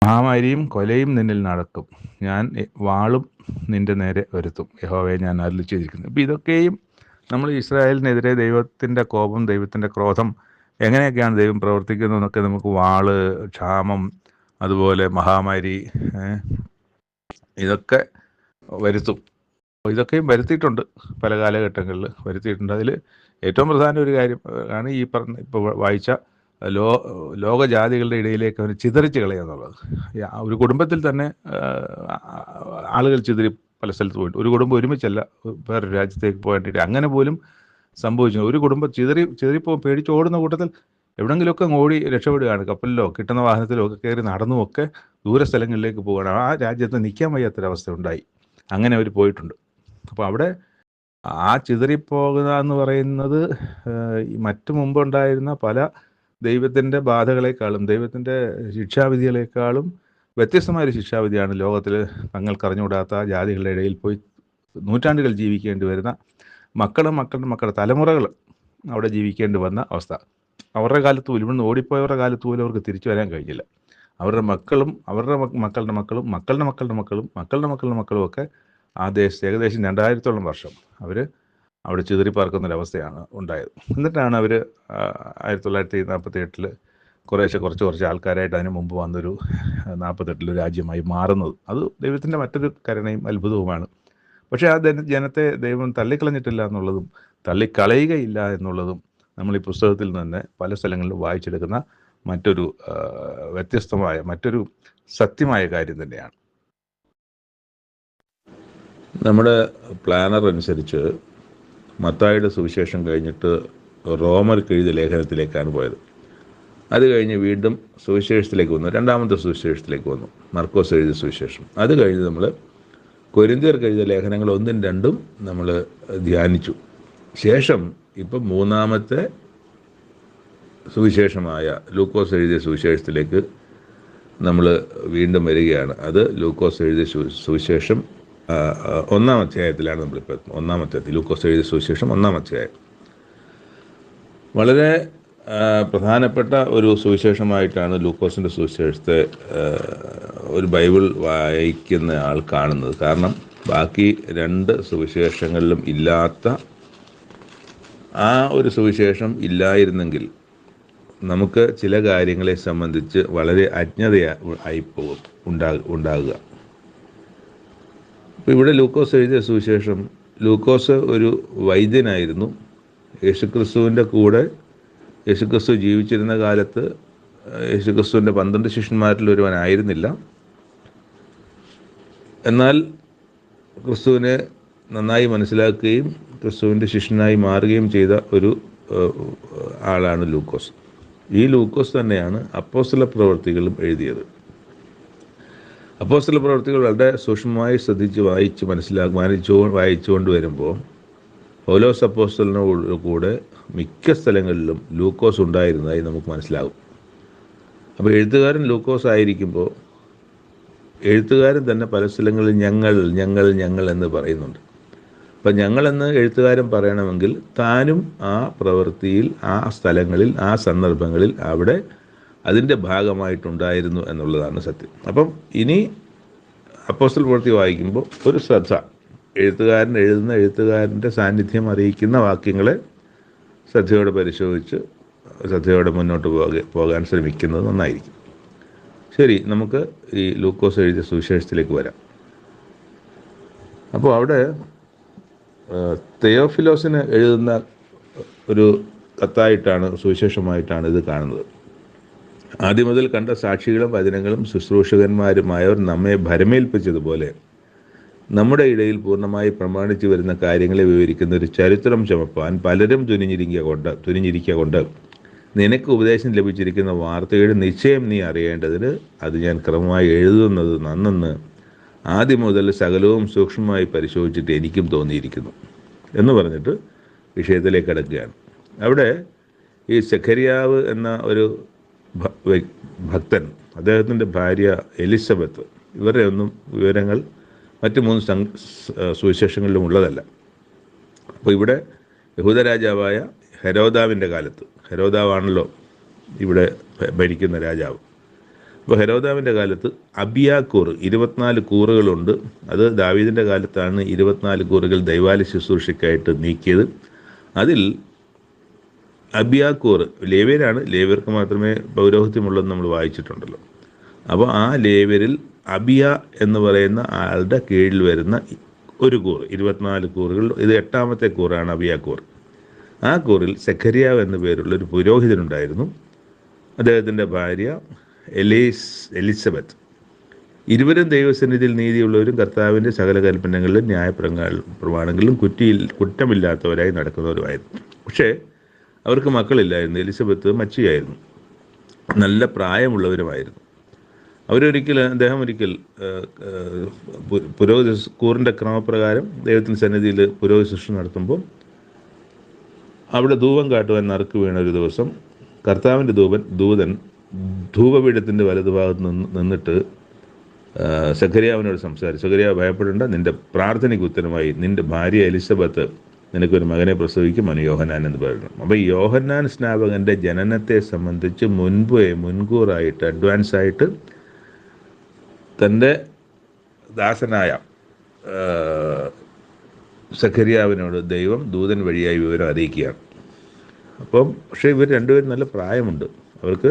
മഹാമാരിയും കൊലയും നിന്നിൽ നടക്കും. ഞാൻ വാളും നിന്റെ നേരെ വരുത്തും. യഹോവയെ ഞാൻ അരുളി ചെയ്തിരിക്കുന്നു. ഇപ്പം ഇതൊക്കെയും നമ്മൾ ഇസ്രായേലിനെതിരെ ദൈവത്തിൻ്റെ കോപം, ദൈവത്തിൻ്റെ ക്രോധം, എങ്ങനെയൊക്കെയാണ് ദൈവം പ്രവർത്തിക്കുന്നതെന്നൊക്കെ നമുക്ക് വാള്, ക്ഷാമം, അതുപോലെ മഹാമാരി, ഇതൊക്കെ വരുത്തും. ഇതൊക്കെയും വരുത്തിയിട്ടുണ്ട്, പല കാലഘട്ടങ്ങളിൽ വരുത്തിയിട്ടുണ്ട്. അതിൽ ഏറ്റവും പ്രധാന ഒരു കാര്യം ആണ് ഈ ഇപ്പോൾ വായിച്ച ലോകജാതികളുടെ ഇടയിലേക്ക് അവർ ചിതറിച്ച് കളയുക എന്നുള്ളത്. ഒരു കുടുംബത്തിൽ തന്നെ ആളുകൾ ചിതറി പല സ്ഥലത്ത് പോയിട്ട്, ഒരു കുടുംബം ഒരുമിച്ചല്ല വേറൊരു രാജ്യത്തേക്ക് പോകേണ്ടിയിട്ട് അങ്ങനെ പോലും സംഭവിച്ചു. ഒരു കുടുംബം ചിതറിപ്പോ പേടിച്ച് ഓടുന്ന കൂട്ടത്തിൽ എവിടെങ്കിലുമൊക്കെ ഓടി രക്ഷപ്പെടുകയാണ്. കപ്പലിലോ കിട്ടുന്ന വാഹനത്തിലോ ഒക്കെ കയറി നടന്നുമൊക്കെ ദൂര സ്ഥലങ്ങളിലേക്ക് പോവുകയാണ്. ആ രാജ്യത്ത് നിൽക്കാൻ വയ്യാത്തൊരവസ്ഥ ഉണ്ടായി. അങ്ങനെ അവർ പോയിട്ടുണ്ട്. അപ്പോൾ അവിടെ ആ ചിതറിപ്പോകുക എന്ന് പറയുന്നത് മറ്റു മുമ്പുണ്ടായിരുന്ന പല ദൈവത്തിൻ്റെ ബാധകളെക്കാളും ദൈവത്തിൻ്റെ ശിക്ഷാവിധികളെക്കാളും വ്യത്യസ്തമായൊരു ശിക്ഷാവിധിയാണ് ലോകത്തിൽ തങ്ങൾക്കറിഞ്ഞുകൂടാത്ത ജാതികളുടെ ഇടയിൽ പോയി നൂറ്റാണ്ടുകൾ ജീവിക്കേണ്ടി വരുന്ന മക്കളുടെ തലമുറകൾ അവിടെ ജീവിക്കേണ്ടി വന്ന അവസ്ഥ. അവരുടെ കാലത്ത് പോലും, ഇവിടുന്ന് ഓടിപ്പോയവരുടെ കാലത്ത് പോലും അവർക്ക് തിരിച്ചു വരാൻ കഴിഞ്ഞില്ല. അവരുടെ മക്കളും അവരുടെ മക്കളുടെ മക്കളും മക്കളുടെ മക്കളുടെ മക്കളും മക്കളുടെ മക്കളുടെ മക്കളും ഒക്കെ ആ ദേശത്ത് ഏകദേശം 2000-ഓളം വർഷം അവർ അവിടെ ചിതറിപ്പാർക്കുന്നൊരവസ്ഥയാണ് ഉണ്ടായത്. എന്നിട്ടാണ് അവർ 1948 കുറച്ച് ആൾക്കാരായിട്ട് അതിന് മുമ്പ് വന്നൊരു 48 രാജ്യമായി മാറുന്നത്. അത് ദൈവത്തിൻ്റെ മറ്റൊരു കരുണയും അത്ഭുതവുമാണ്. പക്ഷേ ആ ജനത്തെ ദൈവം തള്ളിക്കളഞ്ഞിട്ടില്ല എന്നുള്ളതും തള്ളിക്കളയുകയില്ല എന്നുള്ളതും നമ്മൾ ഈ പുസ്തകത്തിൽ നിന്ന് പല സ്ഥലങ്ങളിലും വായിച്ചെടുക്കുന്ന മറ്റൊരു വ്യത്യസ്തമായ മറ്റൊരു സത്യമായ കാര്യം തന്നെയാണ്. നമ്മുടെ പ്ലാനർ അനുസരിച്ച് മത്തായിയുടെ സുവിശേഷം കഴിഞ്ഞിട്ട് റോമർക്ക് എഴുതിയ ലേഖനത്തിലേക്കാണ് പോയത്. അത് കഴിഞ്ഞ് വീണ്ടും സുവിശേഷത്തിലേക്ക് വന്നു, രണ്ടാമത്തെ സുവിശേഷത്തിലേക്ക് വന്നു, മർക്കോസ് എഴുതിയ സുവിശേഷം. അത് കഴിഞ്ഞ് നമ്മൾ കൊരിന്ത്യർക്ക് എഴുതിയ ലേഖനങ്ങൾ 1ഉം 2ഉം നമ്മൾ ധ്യാനിച്ചു. ശേഷം ഇപ്പം മൂന്നാമത്തെ സുവിശേഷമായ ലൂക്കോസ് എഴുതിയ സുവിശേഷത്തിലേക്ക് നമ്മൾ വീണ്ടും വരികയാണ്. അത് ലൂക്കോസ് എഴുതിയ സുവിശേഷം 1-ാം അധ്യായത്തിലാണ് നമ്മളിപ്പോൾ. 1-ാം അധ്യായത്തിൽ ലൂക്കോസ് എഴുതിയ സുവിശേഷം 1-ാം അധ്യായം. വളരെ പ്രധാനപ്പെട്ട ഒരു സുവിശേഷമായിട്ടാണ് ലൂക്കോസിൻ്റെ സുവിശേഷത്തെ ഒരു ബൈബിൾ വായിക്കുന്ന ആൾ കാണുന്നത്. കാരണം ബാക്കി രണ്ട് സുവിശേഷങ്ങളിലും ഇല്ലാത്ത ആ ഒരു സുവിശേഷം ഇല്ലായിരുന്നെങ്കിൽ നമുക്ക് ചില കാര്യങ്ങളെ സംബന്ധിച്ച് വളരെ അജ്ഞതയായിപ്പോകും ഉണ്ടാകുക. അപ്പോൾ ഇവിടെ ലൂക്കോസ് എഴുതിയ സുവിശേഷം, ലൂക്കോസ് ഒരു വൈദ്യനായിരുന്നു. യേശുക്രിസ്തുവിൻ്റെ കൂടെ യേശുക്രിസ്തു ജീവിച്ചിരുന്ന കാലത്ത് യേശുക്രിസ്തുവിൻ്റെ 12 ശിഷ്യന്മാരിൽ ഒരുവനായിരുന്നില്ല. എന്നാൽ ക്രിസ്തുവിനെ നന്നായി മനസ്സിലാക്കുകയും ക്രിസ്തുവിൻ്റെ ശിഷ്യനായി മാറുകയും ചെയ്ത ഒരു ആളാണ് ലൂക്കോസ്. ഈ ലൂക്കോസ് തന്നെയാണ് അപ്പോസ്തല പ്രവൃത്തികളും എഴുതിയത്. അപ്പോസ്തല പ്രവൃത്തികൾ വളരെ സൂക്ഷ്മമായി ശ്രദ്ധിച്ച് വായിച്ചുകൊണ്ട് വരുമ്പോൾ പൗലോസ് അപ്പോസ്തലനോട് കൂടെ മിക്ക സ്ഥലങ്ങളിലും ലൂക്കോസ് ഉണ്ടായിരുന്നതായി നമുക്ക് മനസ്സിലാകും. അപ്പോൾ എഴുത്തുകാരൻ ലൂക്കോസ് ആയിരിക്കുമ്പോൾ എഴുത്തുകാരൻ തന്നെ പല സ്ഥലങ്ങളിൽ ഞങ്ങൾ എന്ന് പറയുന്നുണ്ട്. അപ്പം ഞങ്ങളെന്ന് എഴുത്തുകാരൻ പറയണമെങ്കിൽ താനും ആ പ്രവൃത്തിയിൽ, ആ സ്ഥലങ്ങളിൽ, ആ സന്ദർഭങ്ങളിൽ അവിടെ അതിൻ്റെ ഭാഗമായിട്ടുണ്ടായിരുന്നു എന്നുള്ളതാണ് സത്യം. അപ്പം ഇനി അപ്പോസ്തല പ്രവൃത്തി വായിക്കുമ്പോൾ ഒരു ശ്രദ്ധ, എഴുത്തുകാരൻ്റെ സാന്നിധ്യം അറിയിക്കുന്ന വാക്യങ്ങളെ ശ്രദ്ധയോടെ പരിശോധിച്ച് ശ്രദ്ധയോടെ മുന്നോട്ട് പോകാൻ ശ്രമിക്കുന്നത് നന്നായിരിക്കും. ശരി, നമുക്ക് ഈ ലൂക്കോസ് എഴുതിയ സുവിശേഷത്തിലേക്ക് വരാം. അപ്പോൾ അവിടെ തെയോഫിലോസിന് എഴുതുന്ന ഒരു കത്തായിട്ടാണ്, സുവിശേഷമായിട്ടാണ് ഇത് കാണുന്നത്. ആദ്യം മുതൽ കണ്ട സാക്ഷികളും വചനങ്ങളും ശുശ്രൂഷകന്മാരുമായവർ നമ്മെ ഭരമേൽപ്പിച്ചതുപോലെ നമ്മുടെ ഇടയിൽ പൂർണ്ണമായി പ്രമാണിച്ചു വരുന്ന കാര്യങ്ങളെ വിവരിക്കുന്ന ഒരു ചരിത്രം ചുമപ്പാൻ പലരും തുനിഞ്ഞിരിക്കൊണ്ട് നിനക്ക് ഉപദേശം ലഭിച്ചിരിക്കുന്ന വാർത്തയുടെ നിശ്ചയം നീ അറിയേണ്ടതിന് അത് ഞാൻ ക്രമമായി എഴുതുന്നത് നന്നെന്ന് ആദ്യം മുതൽ സകലവും സൂക്ഷ്മമായി പരിശോധിച്ചിട്ട് എനിക്കും തോന്നിയിരിക്കുന്നു എന്ന് പറഞ്ഞിട്ട് വിഷയത്തിലേക്ക് കിടക്കുകയാണ്. അവിടെ ഈ സെഖര്യാവ് എന്ന ഒരു ഭക്തൻ, അദ്ദേഹത്തിൻ്റെ ഭാര്യ എലിസബത്ത്, ഇവരുടെ ഒന്നും വിവരങ്ങൾ മറ്റ് 3 സുവിശേഷങ്ങളിലും ഉള്ളതല്ല. അപ്പോൾ ഇവിടെ യഹൂദ രാജാവായ ഹെരോദാവിൻ്റെ കാലത്ത്, ഹെരോദാവാണല്ലോ ഇവിടെ ഭരിക്കുന്ന രാജാവ്. അപ്പോൾ ഹെരോദാവിൻ്റെ കാലത്ത് അബിയാക്കൂർ 24 കൂറുകളുണ്ട്. അത് ദാവീദിൻ്റെ കാലത്താണ് 24 കൂറുകൾ ദൈവാലയ ശുശ്രൂഷയ്ക്കായിട്ട് നീക്കിയത്. അതിൽ അബിയാക്കൂർ ലേവ്യരാണ്, ലേവ്യർക്ക് മാത്രമേ പൗരോഹിത്യമുള്ളതെന്ന് നമ്മൾ വായിച്ചിട്ടുണ്ടല്ലോ. അപ്പോൾ ആ ലേവ്യരിൽ അബിയ എന്ന് പറയുന്ന ആളുടെ കീഴിൽ വരുന്ന ഒരു കൂറ്, 24 കൂറുകൾ, ഇത് 8ാമത്തെ കൂറാണ് അബിയാക്കൂർ. ആ കൂറിൽ സെഖര്യാവ് എന്ന പേരുള്ള ഒരു പുരോഹിതനുണ്ടായിരുന്നു. അദ്ദേഹത്തിൻ്റെ ഭാര്യ എലിസബത്ത്. ഇരുവരും ദൈവസന്നിധിയിൽ നീതിയുള്ളവരും കർത്താവിൻ്റെ സകല കൽപ്പനകളിലും പ്രമാണങ്ങളിലും കുറ്റമില്ലാത്തവരായി നടക്കുന്നവരുമായിരുന്നു. പക്ഷേ അവർക്ക് മക്കളില്ലായിരുന്നു. എലിസബത്ത് മച്ചിയായിരുന്നു. നല്ല പ്രായമുള്ളവരുമായിരുന്നു. അദ്ദേഹം ഒരിക്കൽ പുരോഹിത കൂറിൻ്റെ ക്രമപ്രകാരം ദൈവത്തിൻ്റെ സന്നിധിയിൽ പുരോഹിത ശുശ്രൂഷ നടത്തുമ്പോൾ അവിടെ ധൂപം കാട്ടുവാൻ നറുക്ക് വീണ ഒരു ദിവസം കർത്താവിൻ്റെ ദൂതൻ ധൂപപീഠത്തിൻ്റെ വലതുഭാഗത്ത് നിന്നിട്ട് സെഖര്യാവിനോട് സംസാരിച്ചു. സെഖര്യാവ്, ഭയപ്പെടേണ്ട, നിൻ്റെ പ്രാർത്ഥനയ്ക്ക് ഉത്തരമായി നിൻ്റെ ഭാര്യ എലിസബത്ത് നിനക്കൊരു മകനെ പ്രസവിക്കും, അവന് യോഹന്നാൻ എന്ന് പറയണം. അപ്പോൾ ഈ യോഹന്നാൻ സ്നാപകൻ്റെ ജനനത്തെ സംബന്ധിച്ച് മുൻകൂറായിട്ട് അഡ്വാൻസായിട്ട് തൻ്റെ ദാസനായ സെഖര്യാവിനോട് ദൈവം ദൂതൻ വഴിയായി വിവരം അറിയിക്കുകയാണ്. അപ്പം പക്ഷേ ഇവർ രണ്ടുപേരും നല്ല പ്രായമുണ്ട്. അവർക്ക്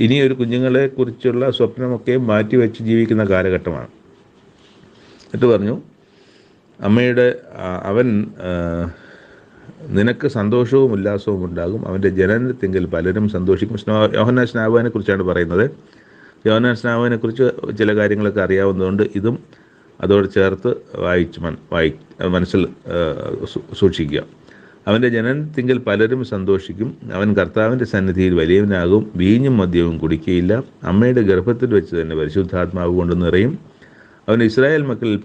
ഇനിയൊരു കുഞ്ഞുങ്ങളെ കുറിച്ചുള്ള സ്വപ്നമൊക്കെ മാറ്റിവെച്ച് ജീവിക്കുന്ന കാലഘട്ടമാണ്. എന്നിട്ട് പറഞ്ഞു, അവൻ നിനക്ക് സന്തോഷവും ഉല്ലാസവും ഉണ്ടാകും, അവൻ്റെ ജനനത്തിങ്കിൽ പലരും സന്തോഷിക്കും. യോഹന്നാൻ സ്നാപകനെ കുറിച്ചാണ് പറയുന്നത്. യോഹന്നാൻ സ്നാപകനെ കുറിച്ച് ചില കാര്യങ്ങളൊക്കെ അറിയാവുന്നതുകൊണ്ട് ഇതും അതോട് ചേർത്ത് മനസ്സിൽ സൂക്ഷിക്കുക. അവൻ്റെ ജനനത്തിങ്കിൽ പലരും സന്തോഷിക്കും, അവൻ കർത്താവിൻ്റെ സന്നിധിയിൽ വലിയവനാകും, വീഞ്ഞും മദ്യവും കുടിക്കുകയില്ല, അമ്മയുടെ ഗർഭത്തിൽ വെച്ച് തന്നെ പരിശുദ്ധാത്മാവ് കൊണ്ട് നിറയും. അവൻ ഇസ്രായേൽ മക്കളിൽ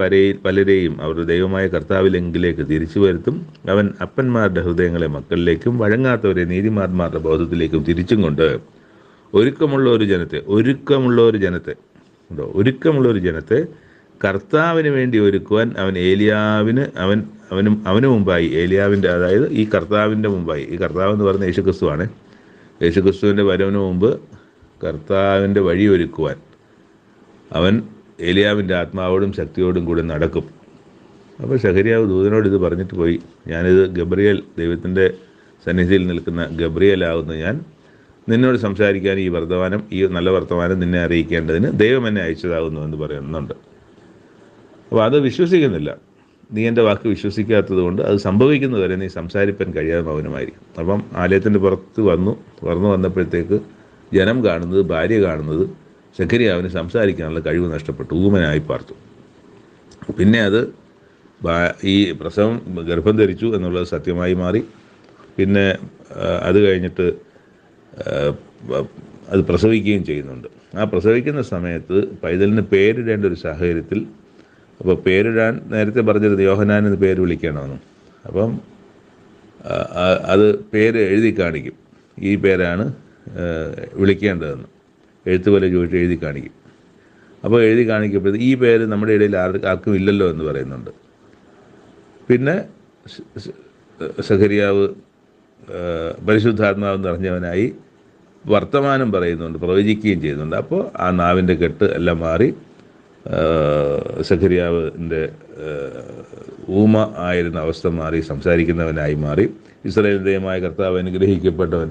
പലരെയും അവരുടെ ദൈവമായ കർത്താവിലെങ്കിലേക്ക് തിരിച്ചു വരുത്തും. അവൻ അപ്പന്മാരുടെ ഹൃദയങ്ങളെ മക്കളിലേക്കും വഴങ്ങാത്തവരെ നീതിമാന്മാരുടെ ബോധത്തിലേക്കും തിരിച്ചും കൊണ്ട് ഒരുക്കമുള്ള ഒരു ജനത്തെ കർത്താവിന് വേണ്ടി ഒരുക്കുവാൻ അവൻ അവന് മുമ്പായി ഏലിയാവിൻ്റെ, അതായത് ഈ കർത്താവിൻ്റെ മുമ്പായി, ഈ കർത്താവ് എന്ന് പറയുന്ന യേശുക്രിസ്തുവാണ്. യേശുക്രിസ്തുവിൻ്റെ വരവിന് മുമ്പ് കർത്താവിൻ്റെ വഴി ഒരുക്കുവാൻ അവൻ ഏലിയാവിൻ്റെ ആത്മാവോടും ശക്തിയോടും കൂടി നടക്കും. അപ്പോൾ സഖരിയാവ് ദൂതനോട് ഇത് പറഞ്ഞിട്ട് പോയി, ഞാനിത് ഗബ്രിയേൽ, ദൈവത്തിൻ്റെ സന്നിധിയിൽ നിൽക്കുന്ന ഗബ്രിയേലാവുന്ന ഞാൻ നിന്നോട് സംസാരിക്കാൻ ഈ നല്ല വർത്തമാനം നിന്നെ അറിയിക്കേണ്ടതിന് ദൈവം എന്നെ അയച്ചതാകുന്നു എന്ന് പറയുന്നുണ്ട്. അപ്പോൾ അത് വിശ്വസിക്കുന്നില്ല. നീ എൻ്റെ വാക്ക് വിശ്വസിക്കാത്തത് കൊണ്ട് അത് സംഭവിക്കുന്നതുവരെ നീ സംസാരിപ്പാൻ കഴിയാതെ മൗനമായിരിക്കും. അപ്പം ആലയത്തിൻ്റെ പുറത്ത് വന്നപ്പോഴത്തേക്ക് ജനം കാണുന്നത്, ഭാര്യ കാണുന്നത്, സഖരിയാവിന് സംസാരിക്കാനുള്ള കഴിവ് നഷ്ടപ്പെട്ടു, ഊമനായി പാർത്തു. പിന്നെ അത് ഈ ഗർഭം ധരിച്ചു എന്നുള്ളത് സത്യമായി മാറി. പിന്നെ അത് കഴിഞ്ഞിട്ട് അത് പ്രസവിക്കുകയും ചെയ്യുന്നുണ്ട്. ആ പ്രസവിക്കുന്ന സമയത്ത് പൈതലിന് പേരിടേണ്ട ഒരു സാഹചര്യത്തിൽ, അപ്പോൾ പേരിടാൻ നേരത്തെ പറഞ്ഞിരുന്നു യോഹന്നാൻ എന്ന് പേര് വിളിക്കണമെന്ന്. അപ്പം അത് പേര് എഴുതി കാണിക്കും, ഈ പേരാണ് വിളിക്കേണ്ടതെന്ന് എഴുത്തുപോലെ ചോദിച്ച് എഴുതി കാണിക്കും. അപ്പോൾ എഴുതി കാണിക്കപ്പെടുന്നത് ഈ പേര് നമ്മുടെ ഇടയിൽ ആർക്കും ഇല്ലല്ലോ എന്ന് പറയുന്നുണ്ട്. പിന്നെ സഖരിയാവ് പരിശുദ്ധാത്മാവ് നിറഞ്ഞവനായി വർത്തമാനം പറയുന്നുണ്ട്, പ്രവചിക്കുകയും ചെയ്യുന്നുണ്ട്. അപ്പോൾ ആ നാവിൻ്റെ കെട്ട് എല്ലാം മാറി സഖരിയാവിൻ്റെ ഊമ ആയിരുന്ന അവസ്ഥ മാറി സംസാരിക്കുന്നവനായി മാറി. ഇസ്രായേലിൻ്റെ ദൈവമായ കർത്താവ് അനുഗ്രഹിക്കപ്പെട്ടവൻ,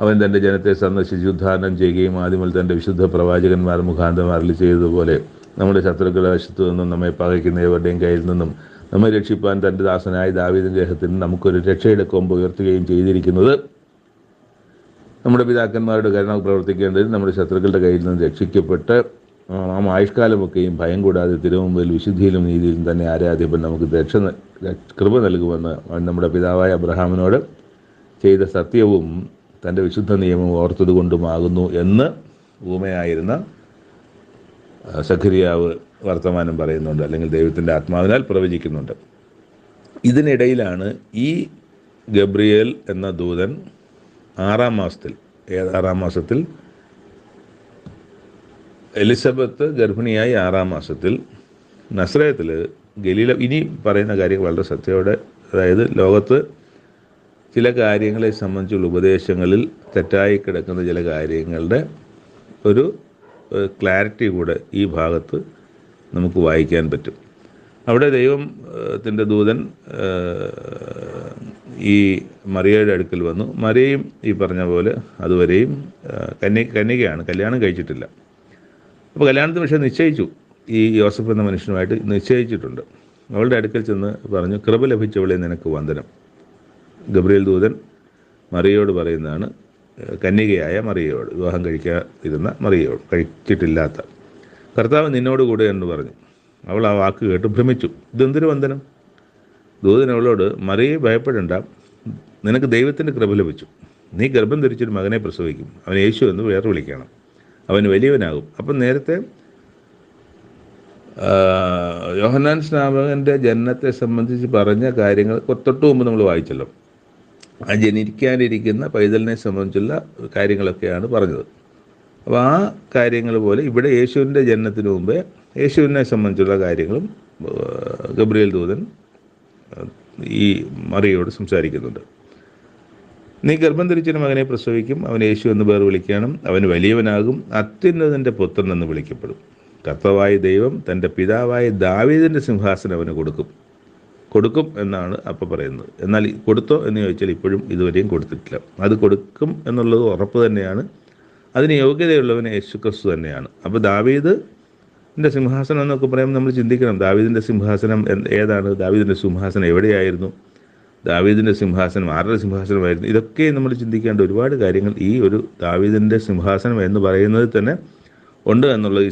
അവൻ തൻ്റെ ജനത്തെ സന്ദർശിച്ച് ഉദ്ധാരണം ചെയ്യുകയും ആദ്യമുതൽ തൻ്റെ വിശുദ്ധ പ്രവാചകന്മാർ മുഖാന്തരം അരുളി ചെയ്തതുപോലെ നമ്മുടെ ശത്രുക്കളുടെ വശത്തു നിന്നും നമ്മെ പകയ്ക്കുന്ന എവരുടെയും കയ്യിൽ നിന്നും നമ്മെ രക്ഷിപ്പാൻ തൻ്റെ ദാസനായ ദാവീദിൻ്റെ ദേഹത്തിന് നമുക്കൊരു രക്ഷയുടെ കൊമ്പ് ഉയർത്തുകയും ചെയ്തിരിക്കുന്നത് നമ്മുടെ പിതാക്കന്മാരുടെ കരുണ പ്രവർത്തിക്കേണ്ടതിന് നമ്മുടെ ശത്രുക്കളുടെ കയ്യിൽ നിന്ന് രക്ഷിക്കപ്പെട്ട് നാം ആയുഷ്കാലമൊക്കെയും ഭയം കൂടാതെ തിരുമുമ്പിൽ വിശുദ്ധിയിലും നീതിയിലും തന്നെ ആരാധ്യപ്പൻ നമുക്ക് കൃപ നൽകുമെന്ന് നമ്മുടെ പിതാവായ അബ്രഹാമിനോട് ചെയ്ത സത്യവും തൻ്റെ വിശുദ്ധ നിയമം ഓർത്തത് കൊണ്ടുമാകുന്നു എന്ന് ഊമയായിരുന്ന സഖരിയാവ് വർത്തമാനം പറയുന്നുണ്ട്, അല്ലെങ്കിൽ ദൈവത്തിൻ്റെ ആത്മാവിനാൽ പ്രവചിക്കുന്നുണ്ട്. ഇതിനിടയിലാണ് ഈ ഗബ്രിയേൽ എന്ന ദൂതൻ 6 മാസത്തിൽ എലിസബത്ത് ഗർഭിണിയായി 6 മാസത്തിൽ നസ്രയത്തിൽ ഗലീല, ഇനി പറയുന്ന കാര്യം വളരെ ശ്രദ്ധയോടെ, അതായത് ലോകത്ത് ചില കാര്യങ്ങളെ സംബന്ധിച്ചുള്ള ഉപദേശങ്ങളിൽ തെറ്റായി കിടക്കുന്ന ചില കാര്യങ്ങളുടെ ഒരു ക്ലാരിറ്റി കൂടെ ഈ ഭാഗത്ത് നമുക്ക് വായിക്കാൻ പറ്റും. അവിടെ ദൈവത്തിൻ്റെ ദൂതൻ ഈ മറിയയുടെ അടുക്കൽ വന്നു. മറിയയും ഈ പറഞ്ഞ പോലെ അതുവരെയും കന്യകയാണ്, കല്യാണം കഴിച്ചിട്ടില്ല. അപ്പോൾ കല്യാണത്തിന് പക്ഷേ നിശ്ചയിച്ചു, ഈ യോസഫ് എന്ന മനുഷ്യനുമായിട്ട് നിശ്ചയിച്ചിട്ടുണ്ട്. അവളുടെ അടുക്കൽ ചെന്ന് പറഞ്ഞു, കൃപ ലഭിച്ചവളെ നിനക്ക് വന്ദനം. ഗബ്രിയേൽ ദൂതൻ മറിയയോട് പറയുന്നതാണ്, കന്യകയായ മറിയയോട്, വിവാഹം കഴിക്കാതിരുന്ന മറിയയോട്, കഴിച്ചിട്ടില്ലാത്ത. കർത്താവ് നിന്നോട് കൂടെ എന്ന് പറഞ്ഞു. അവൾ ആ വാക്ക് കേട്ട് ഭ്രമിച്ചു. ഇതെന്തൊരു വന്ദനം! ദൂതൻ അവളോട്, മറിയെ ഭയപ്പെടേണ്ട, നിനക്ക് ദൈവത്തിൻ്റെ കൃപ ലഭിച്ചു. നീ ഗർഭം ധരിച്ചൊരു മകനെ പ്രസവിക്കും, അവൻ യേശു എന്ന് പേർ വിളിക്കണം. അവൻ വലിയവനാകും. അപ്പം നേരത്തെ യോഹന്നാൻ സ്നാപകൻ്റെ ജനനത്തെ സംബന്ധിച്ച് പറഞ്ഞ കാര്യങ്ങൾ തൊട്ടു മുമ്പ് നമ്മൾ വായിച്ചല്ലോ. ആ ജനിക്കാനിരിക്കുന്ന പൈതലിനെ സംബന്ധിച്ചുള്ള കാര്യങ്ങളൊക്കെയാണ് പറഞ്ഞത്. അപ്പോൾ ആ കാര്യങ്ങൾ പോലെ ഇവിടെ യേശുവിൻ്റെ ജനനത്തിന് മുമ്പേ യേശുവിനെ സംബന്ധിച്ചുള്ള കാര്യങ്ങളും ഗബ്രിയേൽ ദൂതൻ ഈ മറിയയോട് സംസാരിക്കുന്നുണ്ട്. നീ ഗർഭം ധരിച്ചൊരു മകനെ പ്രസവിക്കും, അവൻ യേശു എന്ന് പേർ വിളിക്കണം. അവൻ വലിയവനാകും, അത്യുന്നതൻ്റെ പുത്രൻ എന്ന് വിളിക്കപ്പെടും. കർത്താവായ ദൈവം തൻ്റെ പിതാവായ ദാവീദിൻ്റെ സിംഹാസനം അവന് കൊടുക്കും എന്നാണ് അപ്പോൾ പറയുന്നത്. എന്നാൽ കൊടുത്തോ എന്ന് ചോദിച്ചാൽ ഇപ്പോഴും ഇതുവരെയും കൊടുത്തിട്ടില്ല. അത് കൊടുക്കും എന്നുള്ളത് ഉറപ്പ് തന്നെയാണ്. അതിന് യോഗ്യതയുള്ളവൻ യേശുക്രിസ്തു തന്നെയാണ്. അപ്പോൾ ദാവീദിൻ്റെ സിംഹാസനം എന്നൊക്കെ പറയുമ്പോൾ നമ്മൾ ചിന്തിക്കണം, ദാവീദിൻ്റെ സിംഹാസനം ഏതാണ്? ദാവീദിൻ്റെ സിംഹാസനം എവിടെയായിരുന്നു? ദാവീദിൻ്റെ സിംഹാസനം ആരുടെ സിംഹാസനമായിരുന്നു? ഇതൊക്കെ നമ്മൾ ചിന്തിക്കേണ്ട ഒരുപാട് കാര്യങ്ങൾ ഈ ഒരു ദാവീദിൻ്റെ സിംഹാസനം എന്ന് പറയുന്നത് തന്നെ ഉണ്ട് എന്നുള്ളത്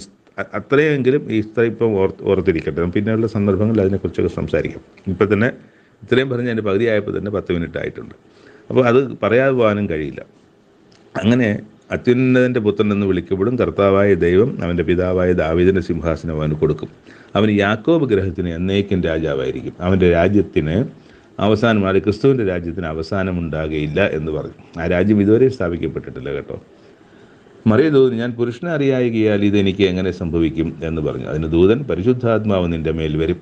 അത്രയെങ്കിലും ഈ ഇപ്പം ഓർത്തിരിക്കട്ടെ. പിന്നെയുള്ള സന്ദർഭങ്ങളിൽ അതിനെക്കുറിച്ചൊക്കെ സംസാരിക്കാം. ഇപ്പം തന്നെ ഇത്രയും പറഞ്ഞ് എൻ്റെ പകുതിയായപ്പോൾ തന്നെ 10 മിനിറ്റ് ആയിട്ടുണ്ട്. അപ്പോൾ അത് പറയാതെ പോകാനും കഴിയില്ല. അങ്ങനെ അത്യുന്നതൻ്റെ പുത്രൻ എന്ന് വിളിക്കപ്പെടും. കർത്താവായ ദൈവം അവൻ്റെ പിതാവായ ദാവീദിൻ്റെ സിംഹാസനം അവന് കൊടുക്കും. അവന് യാക്കോബ് ഗൃഹത്തിന് എന്നേക്കും രാജാവായിരിക്കും. അവൻ്റെ രാജ്യത്തിന് അവസാനമാണ്, ക്രിസ്തുവിൻ്റെ രാജ്യത്തിന് അവസാനമുണ്ടാകുകയില്ല എന്ന് പറഞ്ഞു. ആ രാജ്യം ഇതുവരെ സ്ഥാപിക്കപ്പെട്ടിട്ടില്ല കേട്ടോ. മറിയ ദൂതൻ, ഞാൻ പുരുഷനെ അറിയായികയാൽ ഇതെനിക്ക് എങ്ങനെ സംഭവിക്കും എന്ന് പറഞ്ഞു. അതിന് ദൂതൻ, പരിശുദ്ധാത്മാവ് നിന്റെ മേൽ വരും,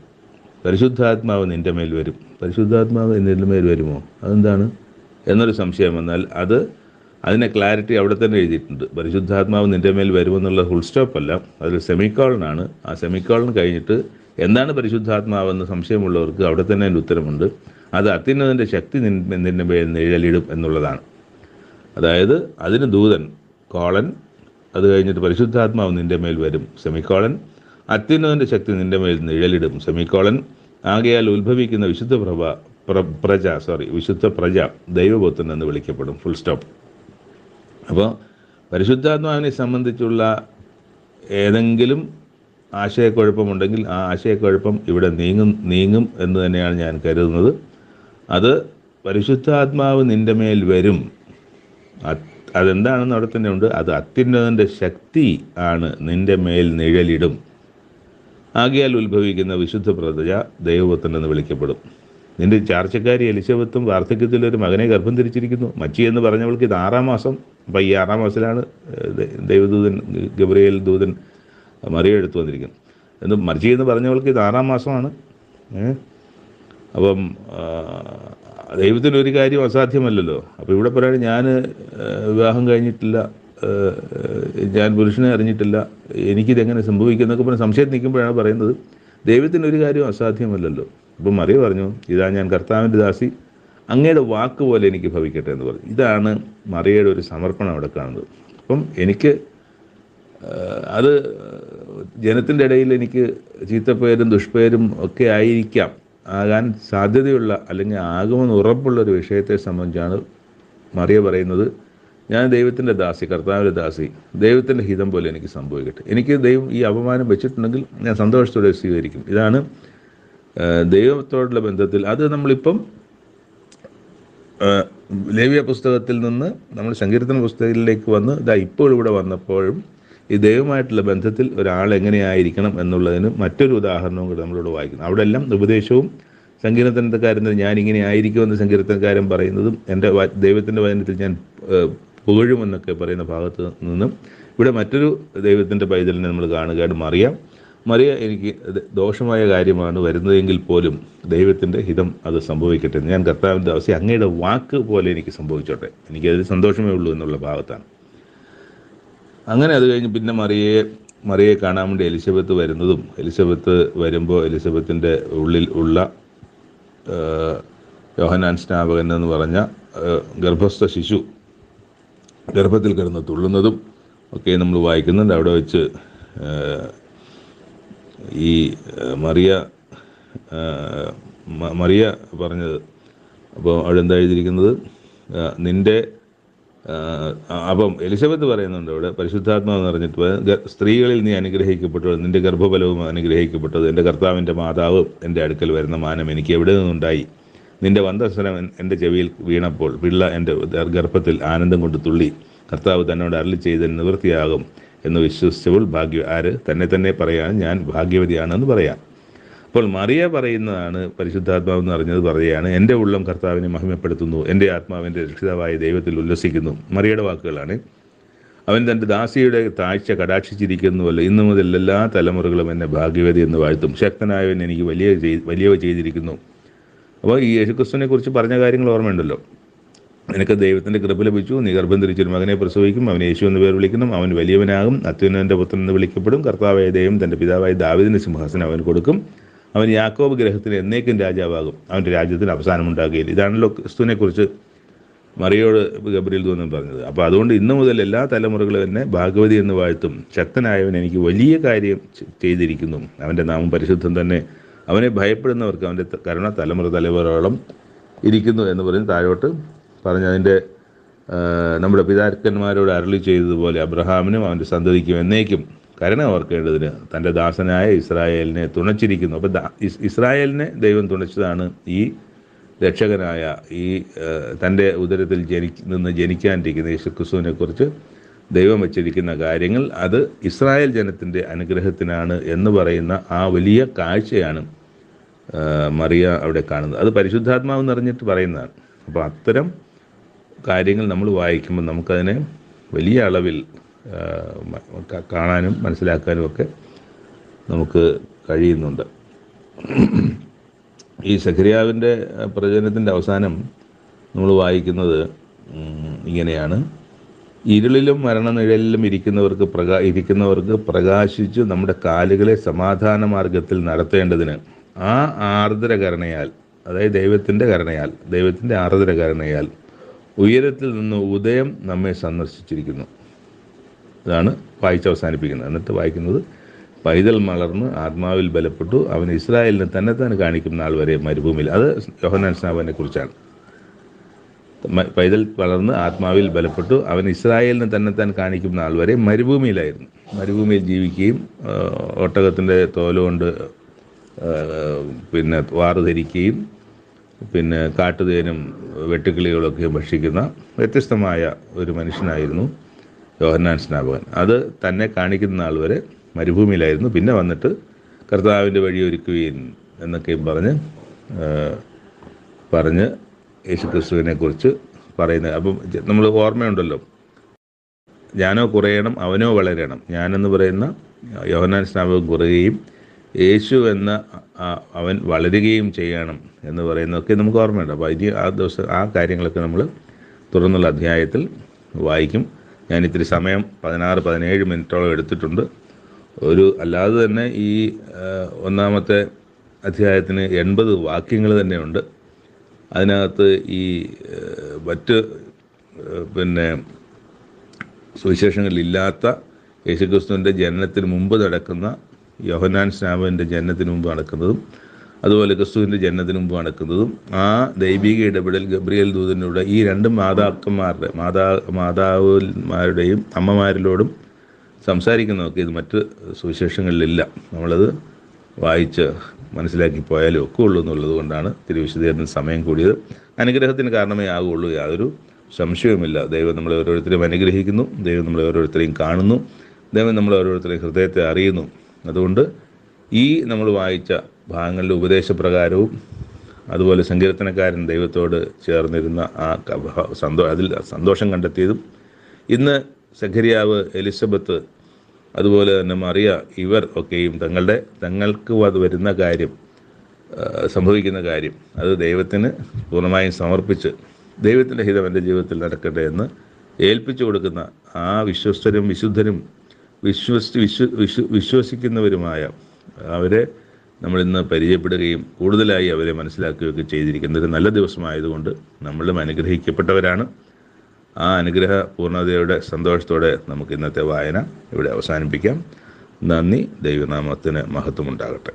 പരിശുദ്ധാത്മാവ് നിന്റെ മേൽ വരും. പരിശുദ്ധാത്മാവ് നിന്റെ മേൽ വരുമോ? അതെന്താണ് എന്നൊരു സംശയം വന്നാൽ അതിനെ ക്ലാരിറ്റി അവിടെ തന്നെ എഴുതിയിട്ടുണ്ട്. പരിശുദ്ധാത്മാവ് നിന്റെ മേൽ വരുമെന്നുള്ള ഫുൾ സ്റ്റോപ്പ് അല്ല, അതൊരു സെമിക്കോളനാണ്. ആ സെമിക്കോളൻ കഴിഞ്ഞിട്ട് എന്താണ് പരിശുദ്ധാത്മാവെന്ന് സംശയമുള്ളവർക്ക് അവിടെ തന്നെ അതിൻ്റെ ഉത്തരമുണ്ട്. അത് അത്യുന്നതൻ്റെ ശക്തി നിന്റെ മേൽ നിഴലിടും എന്നുള്ളതാണ്. അതായത് അതിന് ദൂതൻ കോളൻ, അത് കഴിഞ്ഞിട്ട് പരിശുദ്ധാത്മാവ് നിന്റെ മേൽ വരും സെമിക്കോളൻ, അത്യുന്നതൻ്റെ ശക്തി നിന്റെ മേൽ നിഴലിടും സെമിക്കോളൻ, ആകയാൽ ഉത്ഭവിക്കുന്ന വിശുദ്ധ പ്രജ ദൈവപുത്രൻ എന്ന് വിളിക്കപ്പെടും, ഫുൾ സ്റ്റോപ്പ്. അപ്പോൾ പരിശുദ്ധാത്മാവിനെ സംബന്ധിച്ചുള്ള ഏതെങ്കിലും ആശയക്കുഴപ്പമുണ്ടെങ്കിൽ ആ ആശയക്കുഴപ്പം ഇവിടെ നീങ്ങും എന്ന് തന്നെയാണ് ഞാൻ കരുതുന്നത്. അത് പരിശുദ്ധാത്മാവ് നിന്റെ മേൽ വരും, അതെന്താണെന്ന് അവിടെ തന്നെ ഉണ്ട്. അത് അത്യുന്നതൻ്റെ ശക്തി ആണ്, നിന്റെ മേൽ നിഴലിടും. ആകയാൽ ഉത്ഭവിക്കുന്ന വിശുദ്ധ പ്രജ ദൈവപുത്രൻ എന്ന് വിളിക്കപ്പെടും. നിന്റെ ചാർച്ചക്കാരി എലിസബത്തും വാർദ്ധക്യത്തിലൊരു മകനെ ഗർഭം ധരിച്ചിരിക്കുന്നു. മച്ചി എന്ന് പറഞ്ഞവൾക്ക് ഇത് 6-ാം മാസം. അപ്പം ഈ 6-ാം മാസത്തിലാണ് ദൈവദൂതൻ ഗബ്രിയേൽ ദൂതൻ മറിയ എടുത്തു വന്നിരിക്കുന്നത്. മച്ചി എന്ന് പറഞ്ഞവൾക്ക് ഇത് 6-ാം മാസമാണ്. അപ്പം ദൈവത്തിന് ഒരു കാര്യം അസാധ്യമല്ലല്ലോ. അപ്പോൾ ഇവിടെ പറയുന്നത്, ഞാൻ വിവാഹം കഴിഞ്ഞിട്ടില്ല, ഞാൻ പുരുഷനെ അറിഞ്ഞിട്ടില്ല, എനിക്കിതെങ്ങനെ സംഭവിക്കും എന്നൊക്കെ പറഞ്ഞ് സംശയത്തിൽ നിൽക്കുമ്പോഴാണ് പറയുന്നത് ദൈവത്തിന് ഒരു കാര്യം അസാധ്യമല്ലല്ലോ. അപ്പം മറിയ പറഞ്ഞു, ഇതാ ഞാൻ കർത്താവിൻ്റെ ദാസി, അങ്ങയുടെ വാക്ക് പോലെ എനിക്ക് ഭവിക്കട്ടെ എന്ന് പറഞ്ഞു. ഇതാണ് മറിയയുടെ ഒരു സമർപ്പണം അവിടെ കാണുന്നത്. അപ്പം എനിക്ക് അത് ജനത്തിൻ്റെ ഇടയിൽ എനിക്ക് ചീത്തപ്പേരും ദുഷ്പേരും ഒക്കെ ആകാൻ സാധ്യതയുള്ള അല്ലെങ്കിൽ ആകുമെന്ന് ഉറപ്പുള്ളൊരു വിഷയത്തെ സംബന്ധിച്ചാണ് മറിയ പറയുന്നത്, ഞാൻ ദൈവത്തിൻ്റെ ദാസി, കർത്താവിൻ്റെ ദാസി, ദൈവത്തിൻ്റെ ഹിതം പോലെ എനിക്ക് സംഭവിക്കട്ടെ. എനിക്ക് ദൈവം ഈ അപമാനം വെച്ചിട്ടുണ്ടെങ്കിൽ ഞാൻ സന്തോഷത്തോടെ സ്വീകരിക്കും. ഇതാണ് ദൈവത്തോടുള്ള ബന്ധത്തിൽ. അത് നമ്മളിപ്പം ലേവ്യ പുസ്തകത്തിൽ നിന്ന് നമ്മൾ സങ്കീർത്തന പുസ്തകത്തിലേക്ക് വന്ന് ഇപ്പോൾ ഇവിടെ വന്നപ്പോഴും ഈ ദൈവമായിട്ടുള്ള ബന്ധത്തിൽ ഒരാൾ എങ്ങനെയായിരിക്കണം എന്നുള്ളതിന് മറ്റൊരു ഉദാഹരണവും കൂടെ നമ്മളിവിടെ വായിക്കുന്നു. അവിടെ എല്ലാം ഉപദേശവും സങ്കീർത്തനക്കാരൻ ഞാനിങ്ങനെ ആയിരിക്കുമെന്ന് സങ്കീർത്തനക്കാരൻ പറയുന്നതും എൻ്റെ ദൈവത്തിൻ്റെ വചനത്തിൽ ഞാൻ പുകഴുമെന്നൊക്കെ പറയുന്ന ഭാഗത്ത് നിന്നും ഇവിടെ മറ്റൊരു ദൈവത്തിൻ്റെ പൈതലിനെ നമ്മൾ കാണുകയാണ്. മറിയ എനിക്ക് ദോഷമായ കാര്യമാണ് വരുന്നതെങ്കിൽ പോലും ദൈവത്തിൻ്റെ ഹിതം അത് സംഭവിക്കട്ടെ, ഞാൻ കർത്താവിൻ്റെ ദാസി, അങ്ങയുടെ വാക്ക് പോലെ എനിക്ക് സംഭവിച്ചോട്ടെ, എനിക്കതിൽ സന്തോഷമേ ഉള്ളൂ എന്നുള്ള ഭാഗത്താണ്. അങ്ങനെ അത് കഴിഞ്ഞ് പിന്നെ മറിയയെ കാണാൻ വേണ്ടി എലിസബത്ത് വരുന്നതും, എലിസബത്ത് വരുമ്പോൾ എലിസബത്തിൻ്റെ ഉള്ളിൽ ഉള്ള യോഹന്നാൻ സ്നാപകൻ എന്ന് പറഞ്ഞ ഗർഭസ്ഥ ശിശു ഗർഭത്തിൽ കിടന്ന് തുള്ളുന്നതും ഒക്കെ നമ്മൾ വായിക്കുന്നുണ്ട്. അവിടെ വെച്ച് ഈ മറിയ പറഞ്ഞത്, അപ്പോൾ അവിടെ എന്താ എഴുതിയിരിക്കുന്നത്, അപ്പം എലിസബത്ത് പറയുന്നുണ്ട് അവിടെ, പരിശുദ്ധാത്മാവ് എന്ന് പറഞ്ഞിട്ട്, സ്ത്രീകളിൽ നീ അനുഗ്രഹിക്കപ്പെട്ടത്, നിന്റെ ഗർഭഫലവും അനുഗ്രഹിക്കപ്പെട്ടത്, എൻ്റെ കർത്താവിൻ്റെ മാതാവ് എൻ്റെ അടുക്കൽ വരുന്ന മാനം എനിക്ക് എവിടെ നിന്നുണ്ടായി, നിന്റെ വന്ദസ്വരം എൻ്റെ ചെവിയിൽ വീണപ്പോൾ പിള്ള എൻ്റെ ഗർഭത്തിൽ ആനന്ദം കൊണ്ട് തുള്ളി, കർത്താവ് തന്നോട് അരുളി ചെയ്തതിന് നിവൃത്തിയാകും എന്ന് വിശ്വസിച്ചപ്പോൾ തന്നെ പറയാൻ ഞാൻ ഭാഗ്യവതിയാണെന്ന് പറയാം. അപ്പോൾ മറിയ പറയുന്നതാണ് പരിശുദ്ധാത്മാവ് എന്ന് പറഞ്ഞത് പറയുകയാണ്, എൻ്റെ ഉള്ളം കർത്താവിനെ മഹിമപ്പെടുത്തുന്നു, എൻ്റെ ആത്മാവിൻ്റെ രക്ഷിതാവായ ദൈവത്തിൽ ഉല്ലസിക്കുന്നു. മറിയയുടെ വാക്കുകളാണ്. അവൻ തൻ്റെ ദാസിയുടെ താഴ്ച കടാക്ഷിച്ചിരിക്കുന്നുവല്ലോ, ഇന്നു മുതൽ എല്ലാ തലമുറകളും എന്നെ ഭാഗ്യവതി എന്ന് വാഴ്ത്തും, ശക്തനായവൻ എനിക്ക് വലിയവ ചെയ്തിരിക്കുന്നു. അപ്പോൾ ഈ യേശുക്രിസ്തുവിനെ കുറിച്ച് പറഞ്ഞ കാര്യങ്ങൾ ഓർമ്മയുണ്ടല്ലോ, നിനക്ക് ദൈവത്തിൻ്റെ കൃപ ലഭിച്ചു, നീ ഗർഭം ധരിച്ചൊരു മകനെ പ്രസവിക്കും, അവൻ യേശു എന്ന് പേർ വിളിക്കണം, അവൻ വലിയവനാകും, അത്യുന്നതൻ്റെ പുത്രൻ എന്ന് വിളിക്കപ്പെടും, കർത്താവായ ദൈവം തൻ്റെ പിതാവായ ദാവീദിന് സിംഹാസനം അവന് കൊടുക്കും, അവൻ യാക്കോബ് ഗൃഹത്തിന് എന്നേക്കും രാജാവാകും, അവൻ്റെ രാജ്യത്തിന് അവസാനമുണ്ടാകുകയില്ല. ഇതാണല്ലോ ക്രിസ്തുവിനെ കുറിച്ച് മറിയോട് ഗബ്രിയേൽ ദൂതൻ പറഞ്ഞത്. അപ്പോൾ അതുകൊണ്ട് ഇന്നു മുതൽ എല്ലാ തലമുറകളും എന്നെ ഭാഗവതി എന്ന് വാഴ്ത്തും, ശക്തനായവൻ എനിക്ക് വലിയ കാര്യം ചെയ്തിരിക്കുന്നു, അവൻ്റെ നാമം പരിശുദ്ധം തന്നെ, അവനെ ഭയപ്പെടുന്നവർക്ക് അവൻ്റെ കരുണ തലമുറയോളം ഇരിക്കുന്നു എന്ന് പറഞ്ഞ് താഴോട്ട് പറഞ്ഞതിൻ്റെ നമ്മുടെ പിതാക്കന്മാരോട് അരുളി ചെയ്തതുപോലെ അബ്രഹാമിനും അവൻ്റെ സന്തതിക്കും എന്നേക്കും കരുണ ഓർക്കേണ്ടതിന് തൻ്റെ ദാസനായ ഇസ്രായേലിനെ തുണച്ചിരിക്കുന്നു. അപ്പോൾ ഇസ്രായേലിനെ ദൈവം തുണച്ചതാണ് ഈ രക്ഷകനായ ഈ തൻ്റെ ഉദരത്തിൽ നിന്ന് ജനിക്കാനിരിക്കുന്ന യേശുക്രിസ്തുവിനെ കുറിച്ച് ദൈവം വച്ചിരിക്കുന്ന കാര്യങ്ങൾ. അത് ഇസ്രായേൽ ജനത്തിൻ്റെ അനുഗ്രഹത്തിനാണ് എന്ന് പറയുന്ന ആ വലിയ കാഴ്ചയാണ് മറിയ അവിടെ കാണുന്നത്. അത് പരിശുദ്ധാത്മാവ് നിറഞ്ഞിട്ട് പറയുന്നതാണ്. അപ്പോൾ അത്തരം കാര്യങ്ങൾ നമ്മൾ വായിക്കുമ്പോൾ നമുക്കതിനെ വലിയ അളവിൽ കാണാനും മനസ്സിലാക്കാനും ഒക്കെ നമുക്ക് കഴിയുന്നുണ്ട്. ഈ സഖറിയാവിൻ്റെ പ്രവചനത്തിൻ്റെ അവസാനം നമ്മൾ വായിക്കുന്നത് ഇങ്ങനെയാണ്: ഇരുളിലും മരണനിഴലിലും ഇരിക്കുന്നവർക്ക് പ്രകാശിച്ച് നമ്മുടെ കാലുകളെ സമാധാന മാർഗത്തിൽ നടത്തേണ്ടതിന് ആ ആർദ്ര കരുണയാൽ, അതായത് ദൈവത്തിൻ്റെ ആർദ്ര കരുണയാൽ ഉയരത്തിൽ നിന്ന് ഉദയം നമ്മെ സന്ദർശിച്ചിരിക്കുന്നു. ഇതാണ് വായിച്ചവസാനിപ്പിക്കുന്നത്. എന്നിട്ട് വായിക്കുന്നത്: പൈതൽ മലർന്ന് ആത്മാവിൽ ബലപ്പെട്ടു, അവൻ ഇസ്രായേലിന് തന്നെത്താൻ കാണിക്കുന്ന നാൾ വരെ മരുഭൂമിയിൽ. അത് യോഹന്നാൻ സ്നാപകനെ കുറിച്ചാണ്. പൈതൽ വളർന്ന് ആത്മാവിൽ ബലപ്പെട്ടു, അവൻ ഇസ്രായേലിന് തന്നെത്താൻ കാണിക്കുന്ന നാൾ വരെ മരുഭൂമിയിലായിരുന്നു. മരുഭൂമിയിൽ ജീവിക്കുകയും ഒട്ടകത്തിൻ്റെ തോലുകൊണ്ട് വാറ് ധരിക്കുകയും കാട്ടുതേനും വെട്ടുക്കിളികളൊക്കെ ഭക്ഷിക്കുന്ന വ്യത്യസ്തമായ ഒരു മനുഷ്യനായിരുന്നു യോഹന്നാൻ സ്നാപകൻ. അത് തന്നെ കാണിക്കുന്ന നാൾ വരെ മരുഭൂമിയിലായിരുന്നു. പിന്നെ വന്നിട്ട് കർത്താവിൻ്റെ വഴിയൊരുക്കുകയും എന്നൊക്കെയും പറഞ്ഞ് യേശുക്രിസ്തുവിനെ കുറിച്ച് പറയുന്നത്. അപ്പം നമ്മൾ ഓർമ്മയുണ്ടല്ലോ, ഞാനോ കുറയണം അവനോ വളരണം. ഞാനെന്ന് പറയുന്ന യോഹന്നാൻ സ്നാപകൻ കുറയുകയും യേശു എന്ന അവൻ വളരുകയും ചെയ്യണം എന്ന് പറയുന്നതൊക്കെ നമുക്ക് ഓർമ്മയുണ്ട്. അപ്പോൾ ഇനി ആ കാര്യങ്ങളൊക്കെ നമ്മൾ തുടർന്നുള്ള അധ്യായത്തിൽ വായിക്കും. ഞാൻ ഇത്തിരി സമയം 16-17 മിനിറ്റോളം എടുത്തിട്ടുണ്ട്. അല്ലാതെ തന്നെ ഈ ഒന്നാമത്തെ അധ്യായത്തിന് 80 വാക്യങ്ങൾ തന്നെയുണ്ട്. അതിനകത്ത് ഈ മറ്റ് സുവിശേഷങ്ങളിലില്ലാത്ത യേശുക്രിസ്തുവിൻ്റെ ജനനത്തിന് മുമ്പ് നടക്കുന്ന, യോഹന്നാൻ സ്നാപകൻ്റെ ജനനത്തിന് മുമ്പ് നടക്കുന്നതും അതുപോലെ ക്രിസ്തുവിൻ്റെ ജനനത്തിന് മുമ്പ് നടക്കുന്നതും ആ ദൈവിക ഇടപെടൽ ഗബ്രിയേൽ ദൂതനിലൂടെ ഈ രണ്ട് മാതാവുമാരുടെയും അമ്മമാരിലോടും സംസാരിക്കുന്നതൊക്കെ ഇത് മറ്റ് സുവിശേഷങ്ങളിലില്ല. നമ്മളത് വായിച്ച് മനസ്സിലാക്കി പോയാലും ഒക്കെ ഉള്ളൂ എന്നുള്ളത് കൊണ്ടാണ് ഇത്തിരി വിശദീകരണത്തിന് സമയം കൂടിയത്. അനുഗ്രഹത്തിന് കാരണമേ ആകുള്ളൂ, യാതൊരു സംശയവുമില്ല. ദൈവം നമ്മളെ ഓരോരുത്തരെയും അനുഗ്രഹിക്കുന്നു, ദൈവം നമ്മളെ ഓരോരുത്തരെയും കാണുന്നു, ദൈവം നമ്മളെ ഓരോരുത്തരെയും ഹൃദയത്തെ അറിയുന്നു. അതുകൊണ്ട് ഈ നമ്മൾ വായിച്ച ഭാഗങ്ങളുടെ ഉപദേശപ്രകാരവും അതുപോലെ സങ്കീർത്തനക്കാരൻ ദൈവത്തോട് ചേർന്നിരുന്ന അതിൽ സന്തോഷം കണ്ടെത്തിയതും, ഇന്ന് സഖറിയാവ്, എലിസബത്ത്, അതുപോലെ തന്നെ മറിയ, ഇവർ ഒക്കെയും തങ്ങൾക്ക് വരുന്ന കാര്യം, സംഭവിക്കുന്ന കാര്യം അത് ദൈവത്തിന് പൂർണ്ണമായും സമർപ്പിച്ച് ദൈവത്തിൻ്റെ ഹിതം എൻ്റെ ജീവിതത്തിൽ നടക്കട്ടെ എന്ന് ഏൽപ്പിച്ചു കൊടുക്കുന്ന ആ വിശ്വസ്തരും വിശുദ്ധരും വിശ്വസിക്കുന്നവരുമായ അവരെ നമ്മളിന്ന് പരിചയപ്പെടുകയും കൂടുതലായി അവരെ മനസ്സിലാക്കുകയൊക്കെ ചെയ്തിരിക്കുന്ന ഒരു നല്ല ദിവസമായതുകൊണ്ട് നമ്മളും അനുഗ്രഹിക്കപ്പെട്ടവരാണ്. ആ അനുഗ്രഹ പൂർണ്ണതയുടെ സന്തോഷത്തോടെ നമുക്ക് ഇന്നത്തെ വായന ഇവിടെ അവസാനിപ്പിക്കാം. നന്ദി. ദൈവനാമത്തിന് മഹത്വമുണ്ടാകട്ടെ.